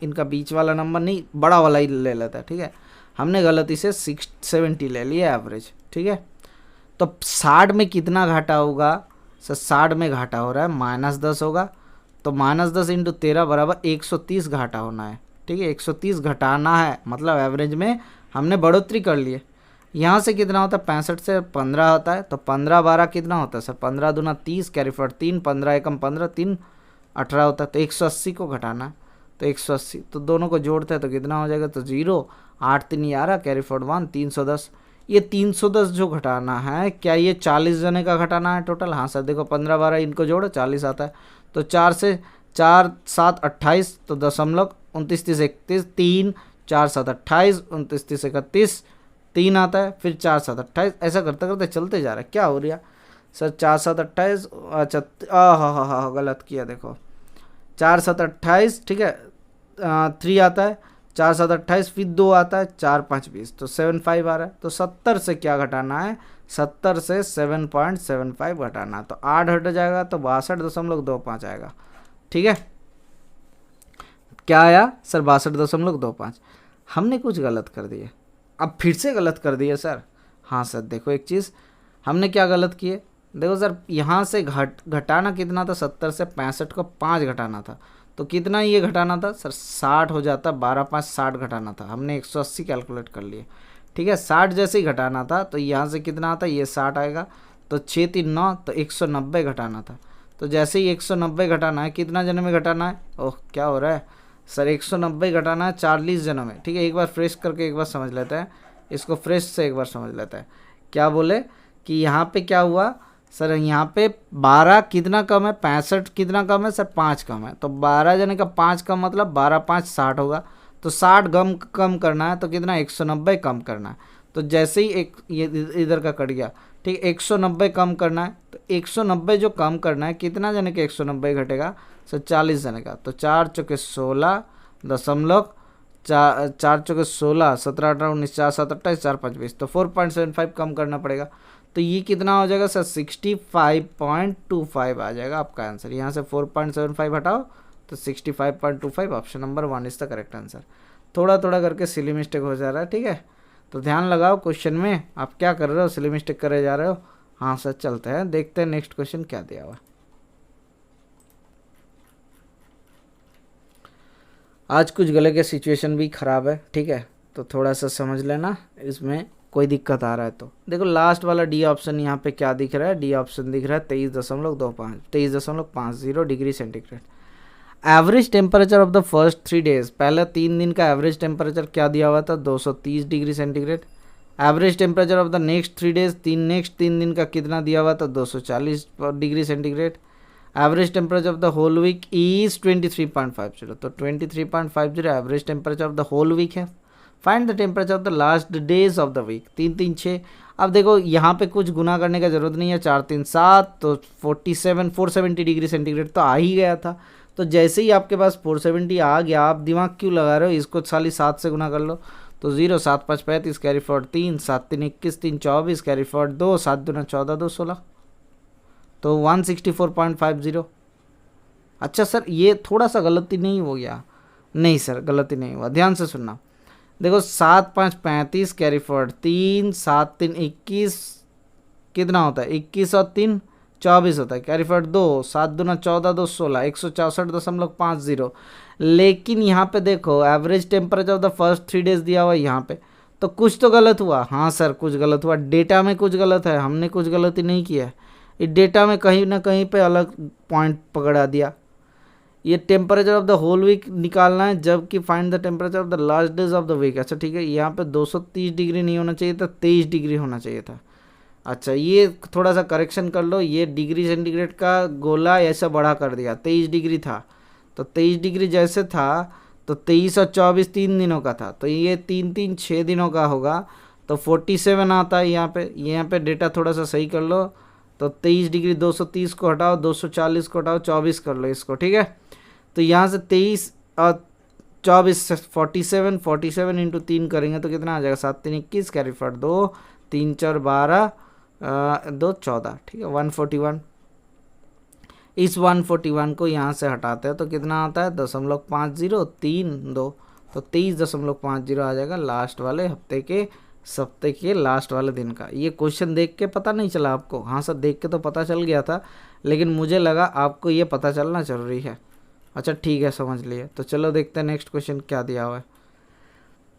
इनका बीच वाला नंबर नहीं, बड़ा वाला ही ले लेता है, ठीक है। हमने गलती से 70 ले लिया एवरेज, ठीक है। तो 60 में कितना घाटा होगा सर, 60 में घाटा हो रहा है -10 होगा, तो -10 इंटू 13 बराबर 130 घाटा होना है, ठीक है। 130 घटाना है, मतलब एवरेज में हमने बढ़ोतरी कर ली है। यहाँ से कितना होता है, 65 से 15 होता है, तो 15 12 कितना होता है सर, 15 दूना 30 कैरी फॉरवर्ड 3, 15 एकम 15 3 18 होता है, तो 180 को घटाना है, तो 180, तो दोनों को जोड़ते हैं तो कितना हो जाएगा, तो 0 8 3 11 कैरी फॉरवर्ड 1 310। ये 310 जो घटाना है, क्या ये 40 जने का घटाना है टोटल, हाँ सर। देखो 15 12 इनको जोड़ो 40 आता है, तो 4 से 4 7 28, तो 29 30 31 3 4 7 28 29 30 31 3 आता है, फिर 4 7 28, ऐसा करते करते चलते जा रहा है। क्या हो रहा सर, 4 7 28, अच्छा हाँ गलत किया, देखो 4 7 28, ठीक है, 3 आता है, 4 7 28, फिर 2 आता है, 4 5 20, तो 75 आ रहा है। तो 70 से क्या घटाना है, 70 से 7.75 घटाना है। तो 8 हट जाएगा तो 62.25 आएगा। ठीक है, क्या आया सर, 62.25। हमने कुछ गलत कर दिया, अब फिर से गलत कर दिया सर। हाँ सर, देखो एक चीज़ हमने क्या गलत किए, देखो सर यहाँ से घटाना कितना था, 70 से 65 को 5 घटाना था, तो कितना ये घटाना था सर, 60 हो जाता, 12 5 60 घटाना था, हमने 180 कैलकुलेट कर लिए। ठीक है, 60 जैसे ही घटाना था तो यहाँ से कितना आता, ये 60 आएगा, तो 6 3 9, तो 190 घटाना था। तो जैसे ही 190 घटाना है, कितना जने में घटाना है, ओह क्या हो रहा है सर, 190 घटाना है 40 जनों में। ठीक है, एक बार फ्रेश करके एक बार समझ लेते हैं इसको, फ्रेश से एक बार समझ लेते हैं। क्या बोले कि यहाँ पे क्या हुआ सर, यहाँ पे 12 कितना कम है, 65 कितना कम है सर, 5 कम है। तो 12 जने का 5 कम मतलब 12 5 60 होगा, तो 60 कम करना है, तो कितना 190 कम करना है। तो जैसे ही एक ये इधर का कट गया, ठीक, 190 कम करना है, तो 190 जो कम करना है, कितना जने के 190 घटेगा सर, 40 जने का। तो 4 चौके 16 दशमलव 4 चौके 16, 17 18 19, 4 7 28, 4 5 20, तो 4.75 कम करना पड़ेगा। तो ये कितना हो जाएगा सर, 65.25 आ जाएगा आपका आंसर। यहाँ से 4.75 हटाओ तो 65.25, option number 1 is the correct answer. थोड़ा थोड़ा करके सिली मिस्टेक हो जा रहा है। ठीक है, तो ध्यान लगाओ क्वेश्चन में, आप क्या कर रहे हो, सिली मिस्टेक करे जा रहे हो। हाँ सर, चलते हैं, देखते हैं नेक्स्ट क्वेश्चन क्या दिया हुआ। आज कुछ गले के सिचुएशन भी ख़राब है। ठीक है, तो थोड़ा सा समझ लेना, इसमें कोई दिक्कत आ रहा है तो देखो लास्ट वाला डी ऑप्शन यहाँ पे क्या दिख रहा है, डी ऑप्शन दिख रहा है 23.50 degree centigrade. Average temperature of the first 3 days, पहले 3 दिन का एवरेज टेम्परेचर क्या दिया हुआ था, 230 degree centigrade. Average temperature of the next 3 days, next 3 दिन का कितना दिया हुआ था, 240 degree centigrade. Average temperature of the whole week is 23.50, तो 23.50 average temperature of the whole week है। Find the temperature of the last days of the week, 3 3 6। अब देखो यहाँ पे कुछ गुना करने का जरूरत नहीं है, 4 3 7, तो 470 डिग्री सेंटीग्रेड तो आ ही गया था। तो जैसे ही आपके पास 470 आ गया, आप दिमाग क्यों लगा रहे हो, इसको खाली 7 से गुना कर लो, तो 0 7 5 35, कैरी फॉरवर्ड 3, 7 3 21, 3 24, कैरी फॉरवर्ड 2, 7 दूना 14, 2 16, तो 164.50। अच्छा सर, ये थोड़ा सा गलती नहीं हो गया, नहीं सर गलती नहीं हुआ, ध्यान से सुनना। देखो 7 5 35, कैरी फॉरवर्ड 3, 7 3 21, कितना होता है, 21 और 3 24 होता है, कैरी फॉरवर्ड 2, 7 दूना 14, 2 16, 164.50। लेकिन यहाँ पे देखो average temperature of the first 3 days दिया हुआ है यहाँ पे, तो कुछ तो गलत हुआ। हाँ सर, कुछ गलत हुआ, डेटा में कुछ गलत है, हमने कुछ गलती नहीं किया है, इस डेटा में कहीं ना कहीं पे अलग पॉइंट पकड़ा दिया। ये temperature of the whole week निकालना है, जबकि find the temperature of the last days of the week. अच्छा ठीक है, यहाँ पे 230 डिग्री नहीं होना चाहिए था, 23 डिग्री होना चाहिए था। अच्छा, ये थोड़ा सा करेक्शन कर लो, ये डिग्री सेंटीग्रेड का गोला ऐसा बड़ा कर दिया, 23 डिग्री था, तो 23 डिग्री जैसे था तो 23 और 24 3 दिनों का था, तो ये 3 3 6 दिनों का होगा, तो 47 आता है यहाँ पे डेटा थोड़ा सा सही कर लो। तो 23 डिग्री 230 को हटाओ, 240 को हटाओ, 24 कर लो इसको। ठीक है, तो यहाँ से 23 और 24 47 इंटू 3 करेंगे तो कितना आ जाएगा, 7 3 21, कैरी फॉरवर्ड 2, 3 4 12, 2 14। ठीक है, 141। इस 141 को यहाँ से हटाते हैं तो कितना आता है, 0.50 3 2, तो 23.50 आ जाएगा लास्ट वाले हफ्ते के लास्ट वाले दिन का। ये क्वेश्चन देख के पता नहीं चला आपको? हाँ सर, देख के तो पता चल गया था, लेकिन मुझे लगा आपको ये पता चलना जरूरी है। अच्छा ठीक है, समझ लिए। तो चलो देखते हैं नेक्स्ट क्वेश्चन क्या दिया हुआ है।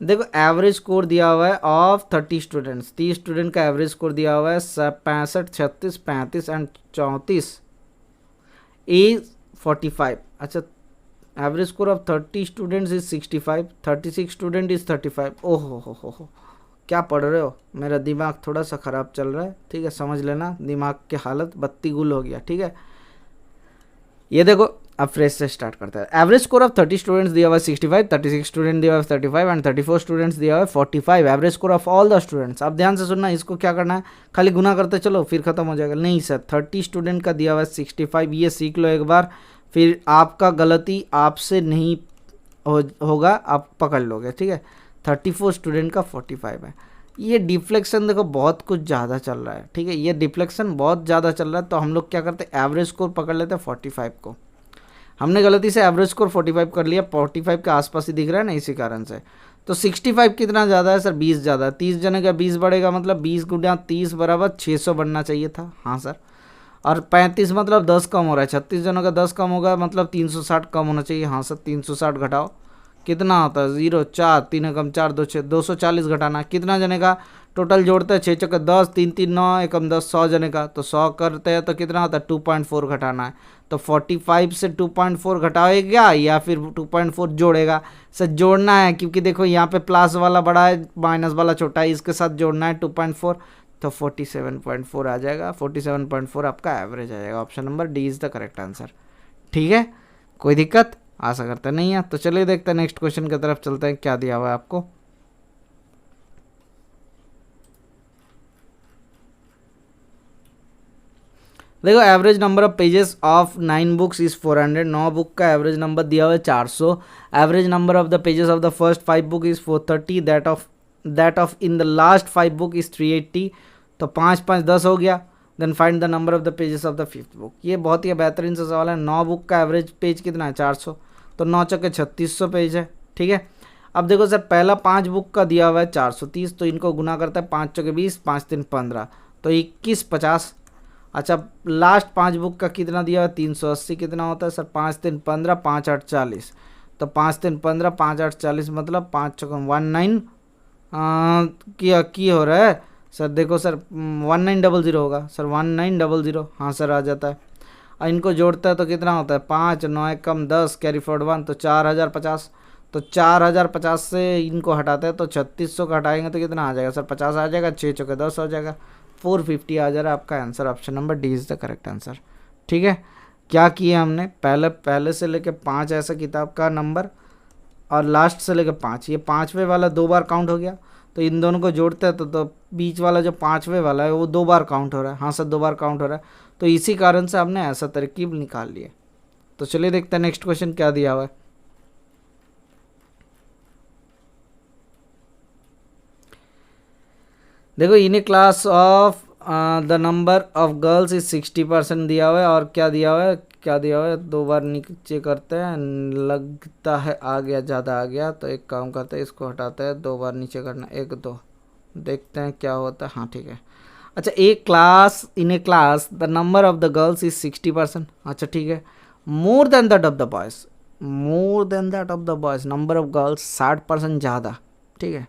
देखो एवरेज स्कोर दिया हुआ है ऑफ 30 स्टूडेंट्स, 30 स्टूडेंट का एवरेज स्कोर दिया हुआ है 65 36 35 एंड 34 इज 45। अच्छा, average score of 30 students is 65, 36 student is 35। ओहो हो, क्या पढ़ रहे हो? मेरा दिमाग थोड़ा सा ख़राब चल रहा है। ठीक है, समझ लेना, दिमाग की हालत बत्ती गुल हो गया। ठीक है, ये देखो अब फ्रेश से स्टार्ट करता है। एवरेज स्कोर ऑफ 30 स्टूडेंट्स दिया हुआ है 65, 36 स्टूडेंट दिया हुआ है 35 एंड 34 स्टूडेंट्स दिया हुआ है 45। Average score of all the students. अब ध्यान से सुनना, इसको क्या करना है, खाली गुना करते चलो फिर खत्म हो जाएगा। नहीं सर, 30 स्टूडेंट का दिया हुआ है 65, ये सीख लो एक बार, फिर आपका गलती आपसे नहीं होगा आप पकड़ लोगे, ठीक है। 34 स्टूडेंट का 45 है। ये डिफ्लेक्शन देखो बहुत कुछ ज़्यादा चल रहा है, ठीक है, ये डिफ्लेक्शन बहुत ज़्यादा चल रहा है, तो हम लोग क्या करते हैं एवरेज स्कोर पकड़ लेते हैं 45 को। हमने गलती से एवरेज स्कोर 45 कर लिया, 45 के आसपास ही दिख रहा है ना, इसी कारण से। तो 65 कितना ज़्यादा है सर, 20 ज़्यादा है। 30 जने का 20 बढ़ेगा, मतलब 20 गुणा 30 बराबर 600 बनना चाहिए था, हाँ सर। और 35 मतलब 10 कम हो रहा है, 36 जनों का 10 कम होगा, मतलब 360 कम होना चाहिए, हाँ सर। 360 घटाओ कितना होता है, 0 4 3 कम 4 2 6, 240 घटाना कितना जने का टोटल जोड़ते हैं, 6 चौके 10 3 3 9 एकम 10, 100 जने का, तो 100 करते हैं तो कितना होता है 2.4 घटाना है। तो 45 से 2.4 घटाएगा या फिर 2.4 जोड़ेगा, सर जोड़ना है, क्योंकि देखो यहाँ पे प्लस वाला बड़ा है माइनस वाला छोटा है, इसके साथ जोड़ना है 2.4, तो 47.4 आ जाएगा। 47.4 आपका एवरेज आ जाएगा। Option number D is the correct answer, ठीक है। कोई दिक्कत आशा करते नहीं है, तो चलिए देखते हैं नेक्स्ट क्वेश्चन की तरफ चलते हैं, क्या दिया हुआ है आपको। देखो average number of pages of 9 books is 400। 9 book का एवरेज नंबर दिया हुआ है 400। Average number of the pages of the first 5 book is 430, that of in the last 5 book is 380। तो 5 5 10 हो गया। Then find the number of the pages of the 5th book. ये बहुत ही बेहतरीन सा सवाल है। 9 बुक का एवरेज पेज कितना है 400, तो 9 चौके 3600 पेज है, ठीक है। अब देखो सर पहला 5 बुक का दिया हुआ है 430, तो इनको गुना करता है 5 चौके 20, 5 3 15, तो 21 50। अच्छा लास्ट 5 बुक का कितना दिया हुआ है 380, कितना होता है सर 5 3 15, 5 8 40, तो 5 3 15, 5 8 40, मतलब 5 चौके 19 की हो रहा है सर। देखो सर 1900 होगा सर, 1900, हाँ सर आ जाता है। और इनको जोड़ता है तो कितना होता है 5 9 कम 10 कैरी फॉरवर्ड 1, तो 4050। तो 4050 से इनको हटाते हैं तो 3600 का हटाएंगे तो कितना आ जाएगा सर 50 आ जाएगा, 6 चौके 10 हो जाएगा, 450 आ जा रहा है आपका answer. Option number D is the correct answer, ठीक है। क्या किया हमने, पहले से लेके 5 ऐसा किताब का नंबर और लास्ट से लेके 5, ये 5वें वाला 2 बार काउंट हो गया, तो इन दोनों को जोड़ते हैं तो बीच वाला जो 5वें वाला है वो 2 बार काउंट हो रहा है, हाँ सर 2 बार काउंट हो रहा है, तो इसी कारण से हमने ऐसा तरकीब निकाल लिया। तो चलिए देखते हैं नेक्स्ट क्वेश्चन क्या दिया हुआ है। देखो in a class of the number of girls is 60% दिया हुआ है, और क्या दिया हुआ है 2 बार नीचे करते हैं, लगता है आ गया, ज़्यादा आ गया, तो एक काम करते हैं इसको हटाते हैं, 2 बार नीचे करना, 1 2, देखते हैं क्या होता है, हाँ ठीक है। अच्छा in a class the number of the girls is 60%, अच्छा ठीक है। More than that of the boys, number of girls 60% ज़्यादा, ठीक है।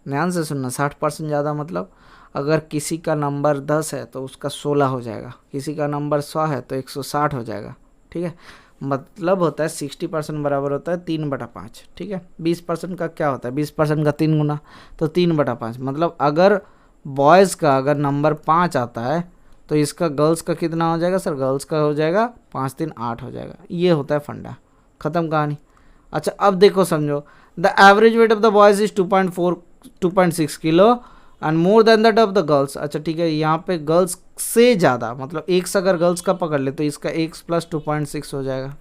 ध्यान से सुनना, 60% ज़्यादा मतलब अगर किसी का नंबर 10 है तो उसका 16 हो जाएगा, किसी का नंबर 100 है तो 160 हो जाएगा, ठीक है। मतलब होता है 60% बराबर होता है 3/5, ठीक है। 20% का क्या होता है, 20% का 3 गुना, तो 3/5, मतलब अगर बॉयज़ का अगर नंबर 5 आता है तो इसका गर्ल्स का कितना हो जाएगा सर, गर्ल्स का हो जाएगा 5 3 8 हो जाएगा। ये होता है फंडा, ख़त्म कहानी। अच्छा अब देखो समझो, the average weight of the boys is 2.6 kilo and more than that of the girls. अच्छा ठीक है, यहाँ पे गर्ल्स से ज़्यादा, मतलब x अगर गर्ल्स का पकड़ ले तो इसका x प्लस 2.6 हो जाएगा।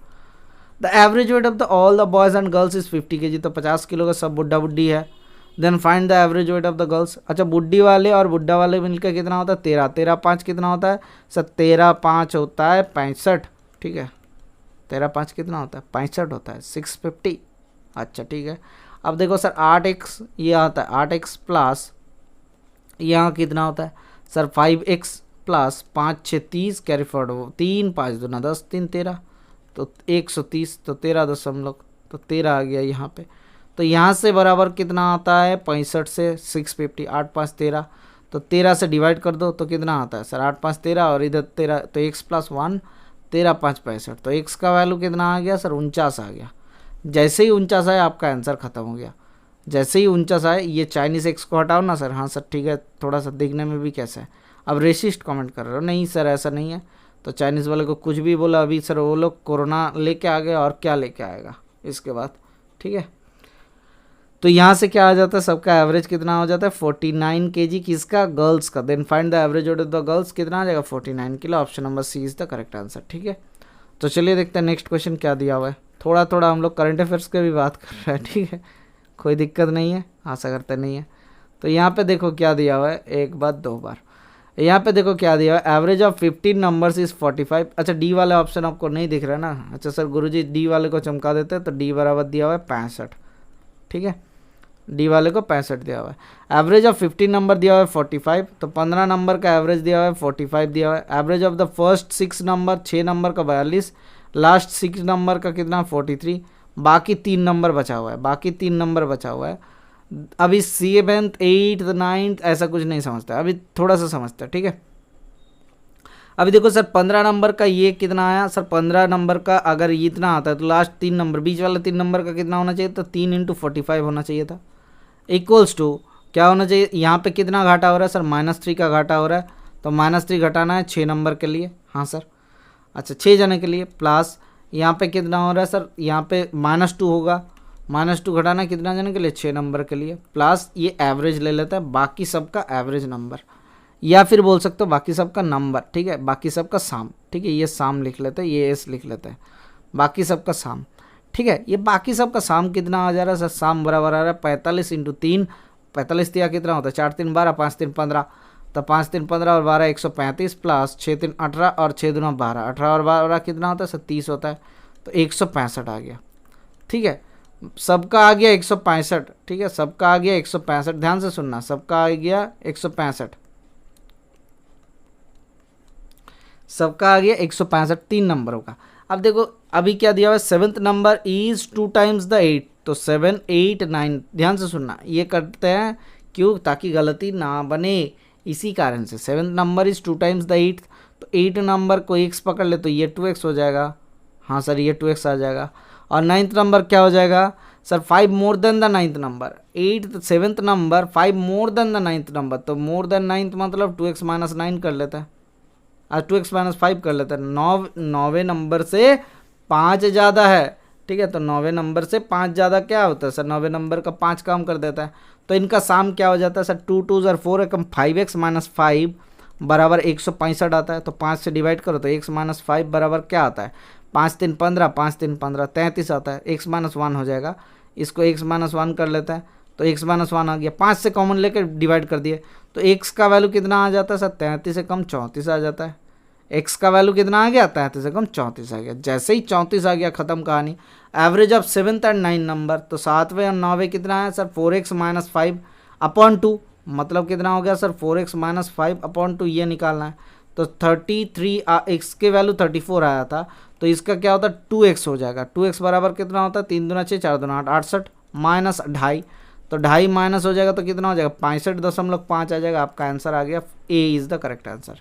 The average weight of the all the boys and girls is 50 kg, तो 50 किलो का सब बुड्ढा बुड्ढी है। Then find the average weight of the girls. अच्छा बुड्ढी वाले और बुड्ढा वाले मिलकर कितना होता है 13, 13 5 कितना होता है सर, 13 5 होता है 65, ठीक है। 13 5 कितना होता है 65 होता है, 650। अच्छा ठीक है, अब देखो सर 8x ये आता है 8x प्लस यहाँ कितना होता है sir 5x plus 5 6 30 carry forward 3 5 2 10 3 13, तो 130, तो 13 तो 13 आ गया यहाँ पे। तो यहाँ से बराबर कितना आता है 65 से 650, 8 5 13, तो 13 से डिवाइड कर दो तो कितना आता है सर 8 5 13, और इधर 13 तो x प्लस 1, 13 5 65, तो x का वैल्यू कितना आ गया सर 49 आ गया। जैसे ही 49 आए आपका आंसर ख़त्म हो गया। जैसे ही 49 आए, ये चाइनीज़ एक्स को हटाओ ना सर, हाँ सर ठीक है, थोड़ा सा देखने में भी कैसा है। अब रेसिस्ट कमेंट कर रहे हो, नहीं सर ऐसा नहीं है, तो चाइनीज़ वाले को कुछ भी बोला, अभी सर वो लोग कोरोना लेके आ गए और क्या लेके आएगा इसके बाद, ठीक है। तो यहाँ से क्या आ जाता है, सबका एवरेज कितना हो जाता है 49 kg, किसका गर्ल्स का। Then find the average of the girls, कितना आ जाएगा 49 kilo. Option number C is the correct answer, ठीक है। तो चलिए देखते हैं नेक्स्ट क्वेश्चन क्या दिया हुआ है। थोड़ा थोड़ा हम लोग करंट अफेयर्स के भी बात कर रहे हैं, ठीक है, कोई दिक्कत नहीं है, आशा करते नहीं है। तो यहाँ पे देखो क्या दिया हुआ है, एक बार दो बार, यहाँ पे देखो क्या दिया हुआ है, एवरेज ऑफ 15 नंबर्स इज 45। अच्छा डी वाला ऑप्शन आपको नहीं दिख रहा है ना, अच्छा सर गुरुजी डी वाले को चमका देते हैं, तो डी बराबर दिया हुआ है 65, ठीक है, डी वाले को 65 दिया हुआ है। एवरेज ऑफ 15 नंबर दिया हुआ है 45, तो 15 नंबर का एवरेज दिया हुआ है 45 दिया हुआ है। Average of the first 6 number, 6 number का 42, लास्ट 6 नंबर का कितना 43, बाकी 3 नंबर बचा हुआ है, बाकी 3 नंबर बचा हुआ है। अभी 7th 8th 9th ऐसा कुछ नहीं समझता, अभी थोड़ा सा समझता है, ठीक है। अभी देखो सर 15 नंबर का ये कितना आया, सर 15 नंबर का अगर इतना आता है तो लास्ट 3 नंबर, बीच वाला 3 नंबर का कितना होना चाहिए, तो 3 × 45 होना चाहिए था, इक्वल्स टू क्या होना चाहिए, यहाँ पे कितना घाटा हो रहा है सर, -3 का घाटा हो रहा है, तो -3 घटाना है 6 नंबर के लिए, हाँ सर, अच्छा 6 जने के लिए, प्लस यहाँ पे कितना हो रहा है सर, यहाँ पे -2 होगा, -2 घटाना कितना जने के लिए, 6 नंबर के लिए, प्लस ये एवरेज ले लेता है, बाकी सबका एवरेज नंबर, या फिर बोल सकते हो बाकी सबका नंबर, ठीक है, बाकी सबका साम, ठीक है, ये साम लिख लेते हैं, ये एस लिख लेते हैं, बाकी सबका साम, ठीक है। ये बाकी सबका साम कितना आ जा रहा है सर, साम बराबर आ रहा है 45 × 3, 45 दिया कितना होता है, 4 3 12, 5 3 15, तो 5 3 15 और 12 135, प्लस 6 3 18 और 6 2 12, 18 और 12 कितना होता है सर 30 होता है, तो 165 आ गया, ठीक है, सबका आ गया 165, ठीक है, सबका आ गया 165, ध्यान से सुनना, सबका आ गया 165, सबका आ गया 165 3 नंबरों का। अब देखो अभी क्या दिया हुआ है, 7th number is 2 times the 8, तो 7 8 9, ध्यान से सुनना, ये करते हैं क्यों, ताकि गलती ना बने, इसी कारण से 7th number is 2 times the 8, तो 8 नंबर को x पकड़ ले तो ये 2x हो जाएगा, हाँ सर ये 2x आ जाएगा, और 9th नंबर क्या हो जाएगा sir, 5 more than the 9th number, 7th number 5 more than the 9th number, तो मोर देन 9th मतलब 2x - 9 कर लेता है, आज 2x - 5 कर लेता है, 9वें नंबर से 5 ज़्यादा है, ठीक है, तो 9वें नंबर से 5 ज़्यादा क्या होता है सर, 9वें नंबर का 5 काम कर देता है, तो इनका साम क्या हो जाता है सर, 2 2 ज़र 4 एकम 5x - 5 बराबर 165 आता है, तो 5 से डिवाइड करो तो x - 5 बराबर क्या आता है, 5 3 15, 5 3 15 33 आता है, x - 1 हो जाएगा, इसको x - 1 कर लेता है, तो x - 1 आ गया, 5 से कॉमन लेकर डिवाइड कर दिए, तो x का वैल्यू कितना आ जाता है सर, 33 से कम 34 आ जाता है, x का वैल्यू कितना आ गया, 33 से कम 34 आ गया, जैसे ही 34 आ गया खत्म कहानी। Average of 7th and 9 number, तो 7वें और 9वें कितना है सर, 4x - 5 अपॉन 2, मतलब कितना हो गया सर 4x - 5 अपॉन 2, ये निकालना है, तो 33 x के वैल्यू 34 आया था, तो इसका क्या होता है 2x हो जाएगा, 2x बराबर कितना होता है 3 दूना 6 4 दूना 8 68 माइनस 2.5, तो 2.5 माइनस हो जाएगा तो कितना हो जाएगा 65.5 आ जाएगा, आपका आंसर आ गया, A is the correct answer,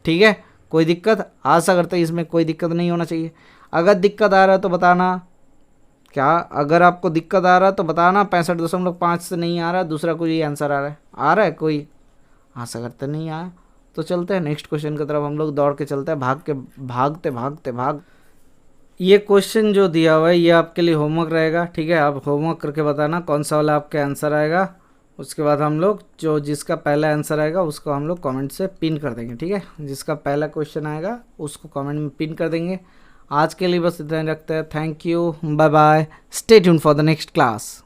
ठीक है। कोई दिक्कत, आशा करते हैं इसमें कोई दिक्कत नहीं होना चाहिए, अगर दिक्कत आ रहा है तो बताना, क्या अगर आपको दिक्कत आ रहा है तो बताना, 65.5 से नहीं आ रहा, दूसरा कोई आंसर आ रहा है कोई, आशा करते नहीं आया, तो चलते हैं नेक्स्ट क्वेश्चन की तरफ, हम लोग दौड़ के चलते हैं, भाग ये क्वेश्चन जो दिया हुआ है ये आपके लिए होमवर्क रहेगा, ठीक है, आप होमवर्क करके बताना कौन सा वाला आपके आंसर आएगा, उसके बाद हम लोग जो जिसका पहला आंसर आएगा उसको हम लोग कमेंट से पिन कर देंगे, ठीक है, जिसका पहला क्वेश्चन आएगा उसको कमेंट में पिन कर देंगे। आज के लिए बस इतना ही रखते हैं, thank you, bye bye, stay tuned for the next class.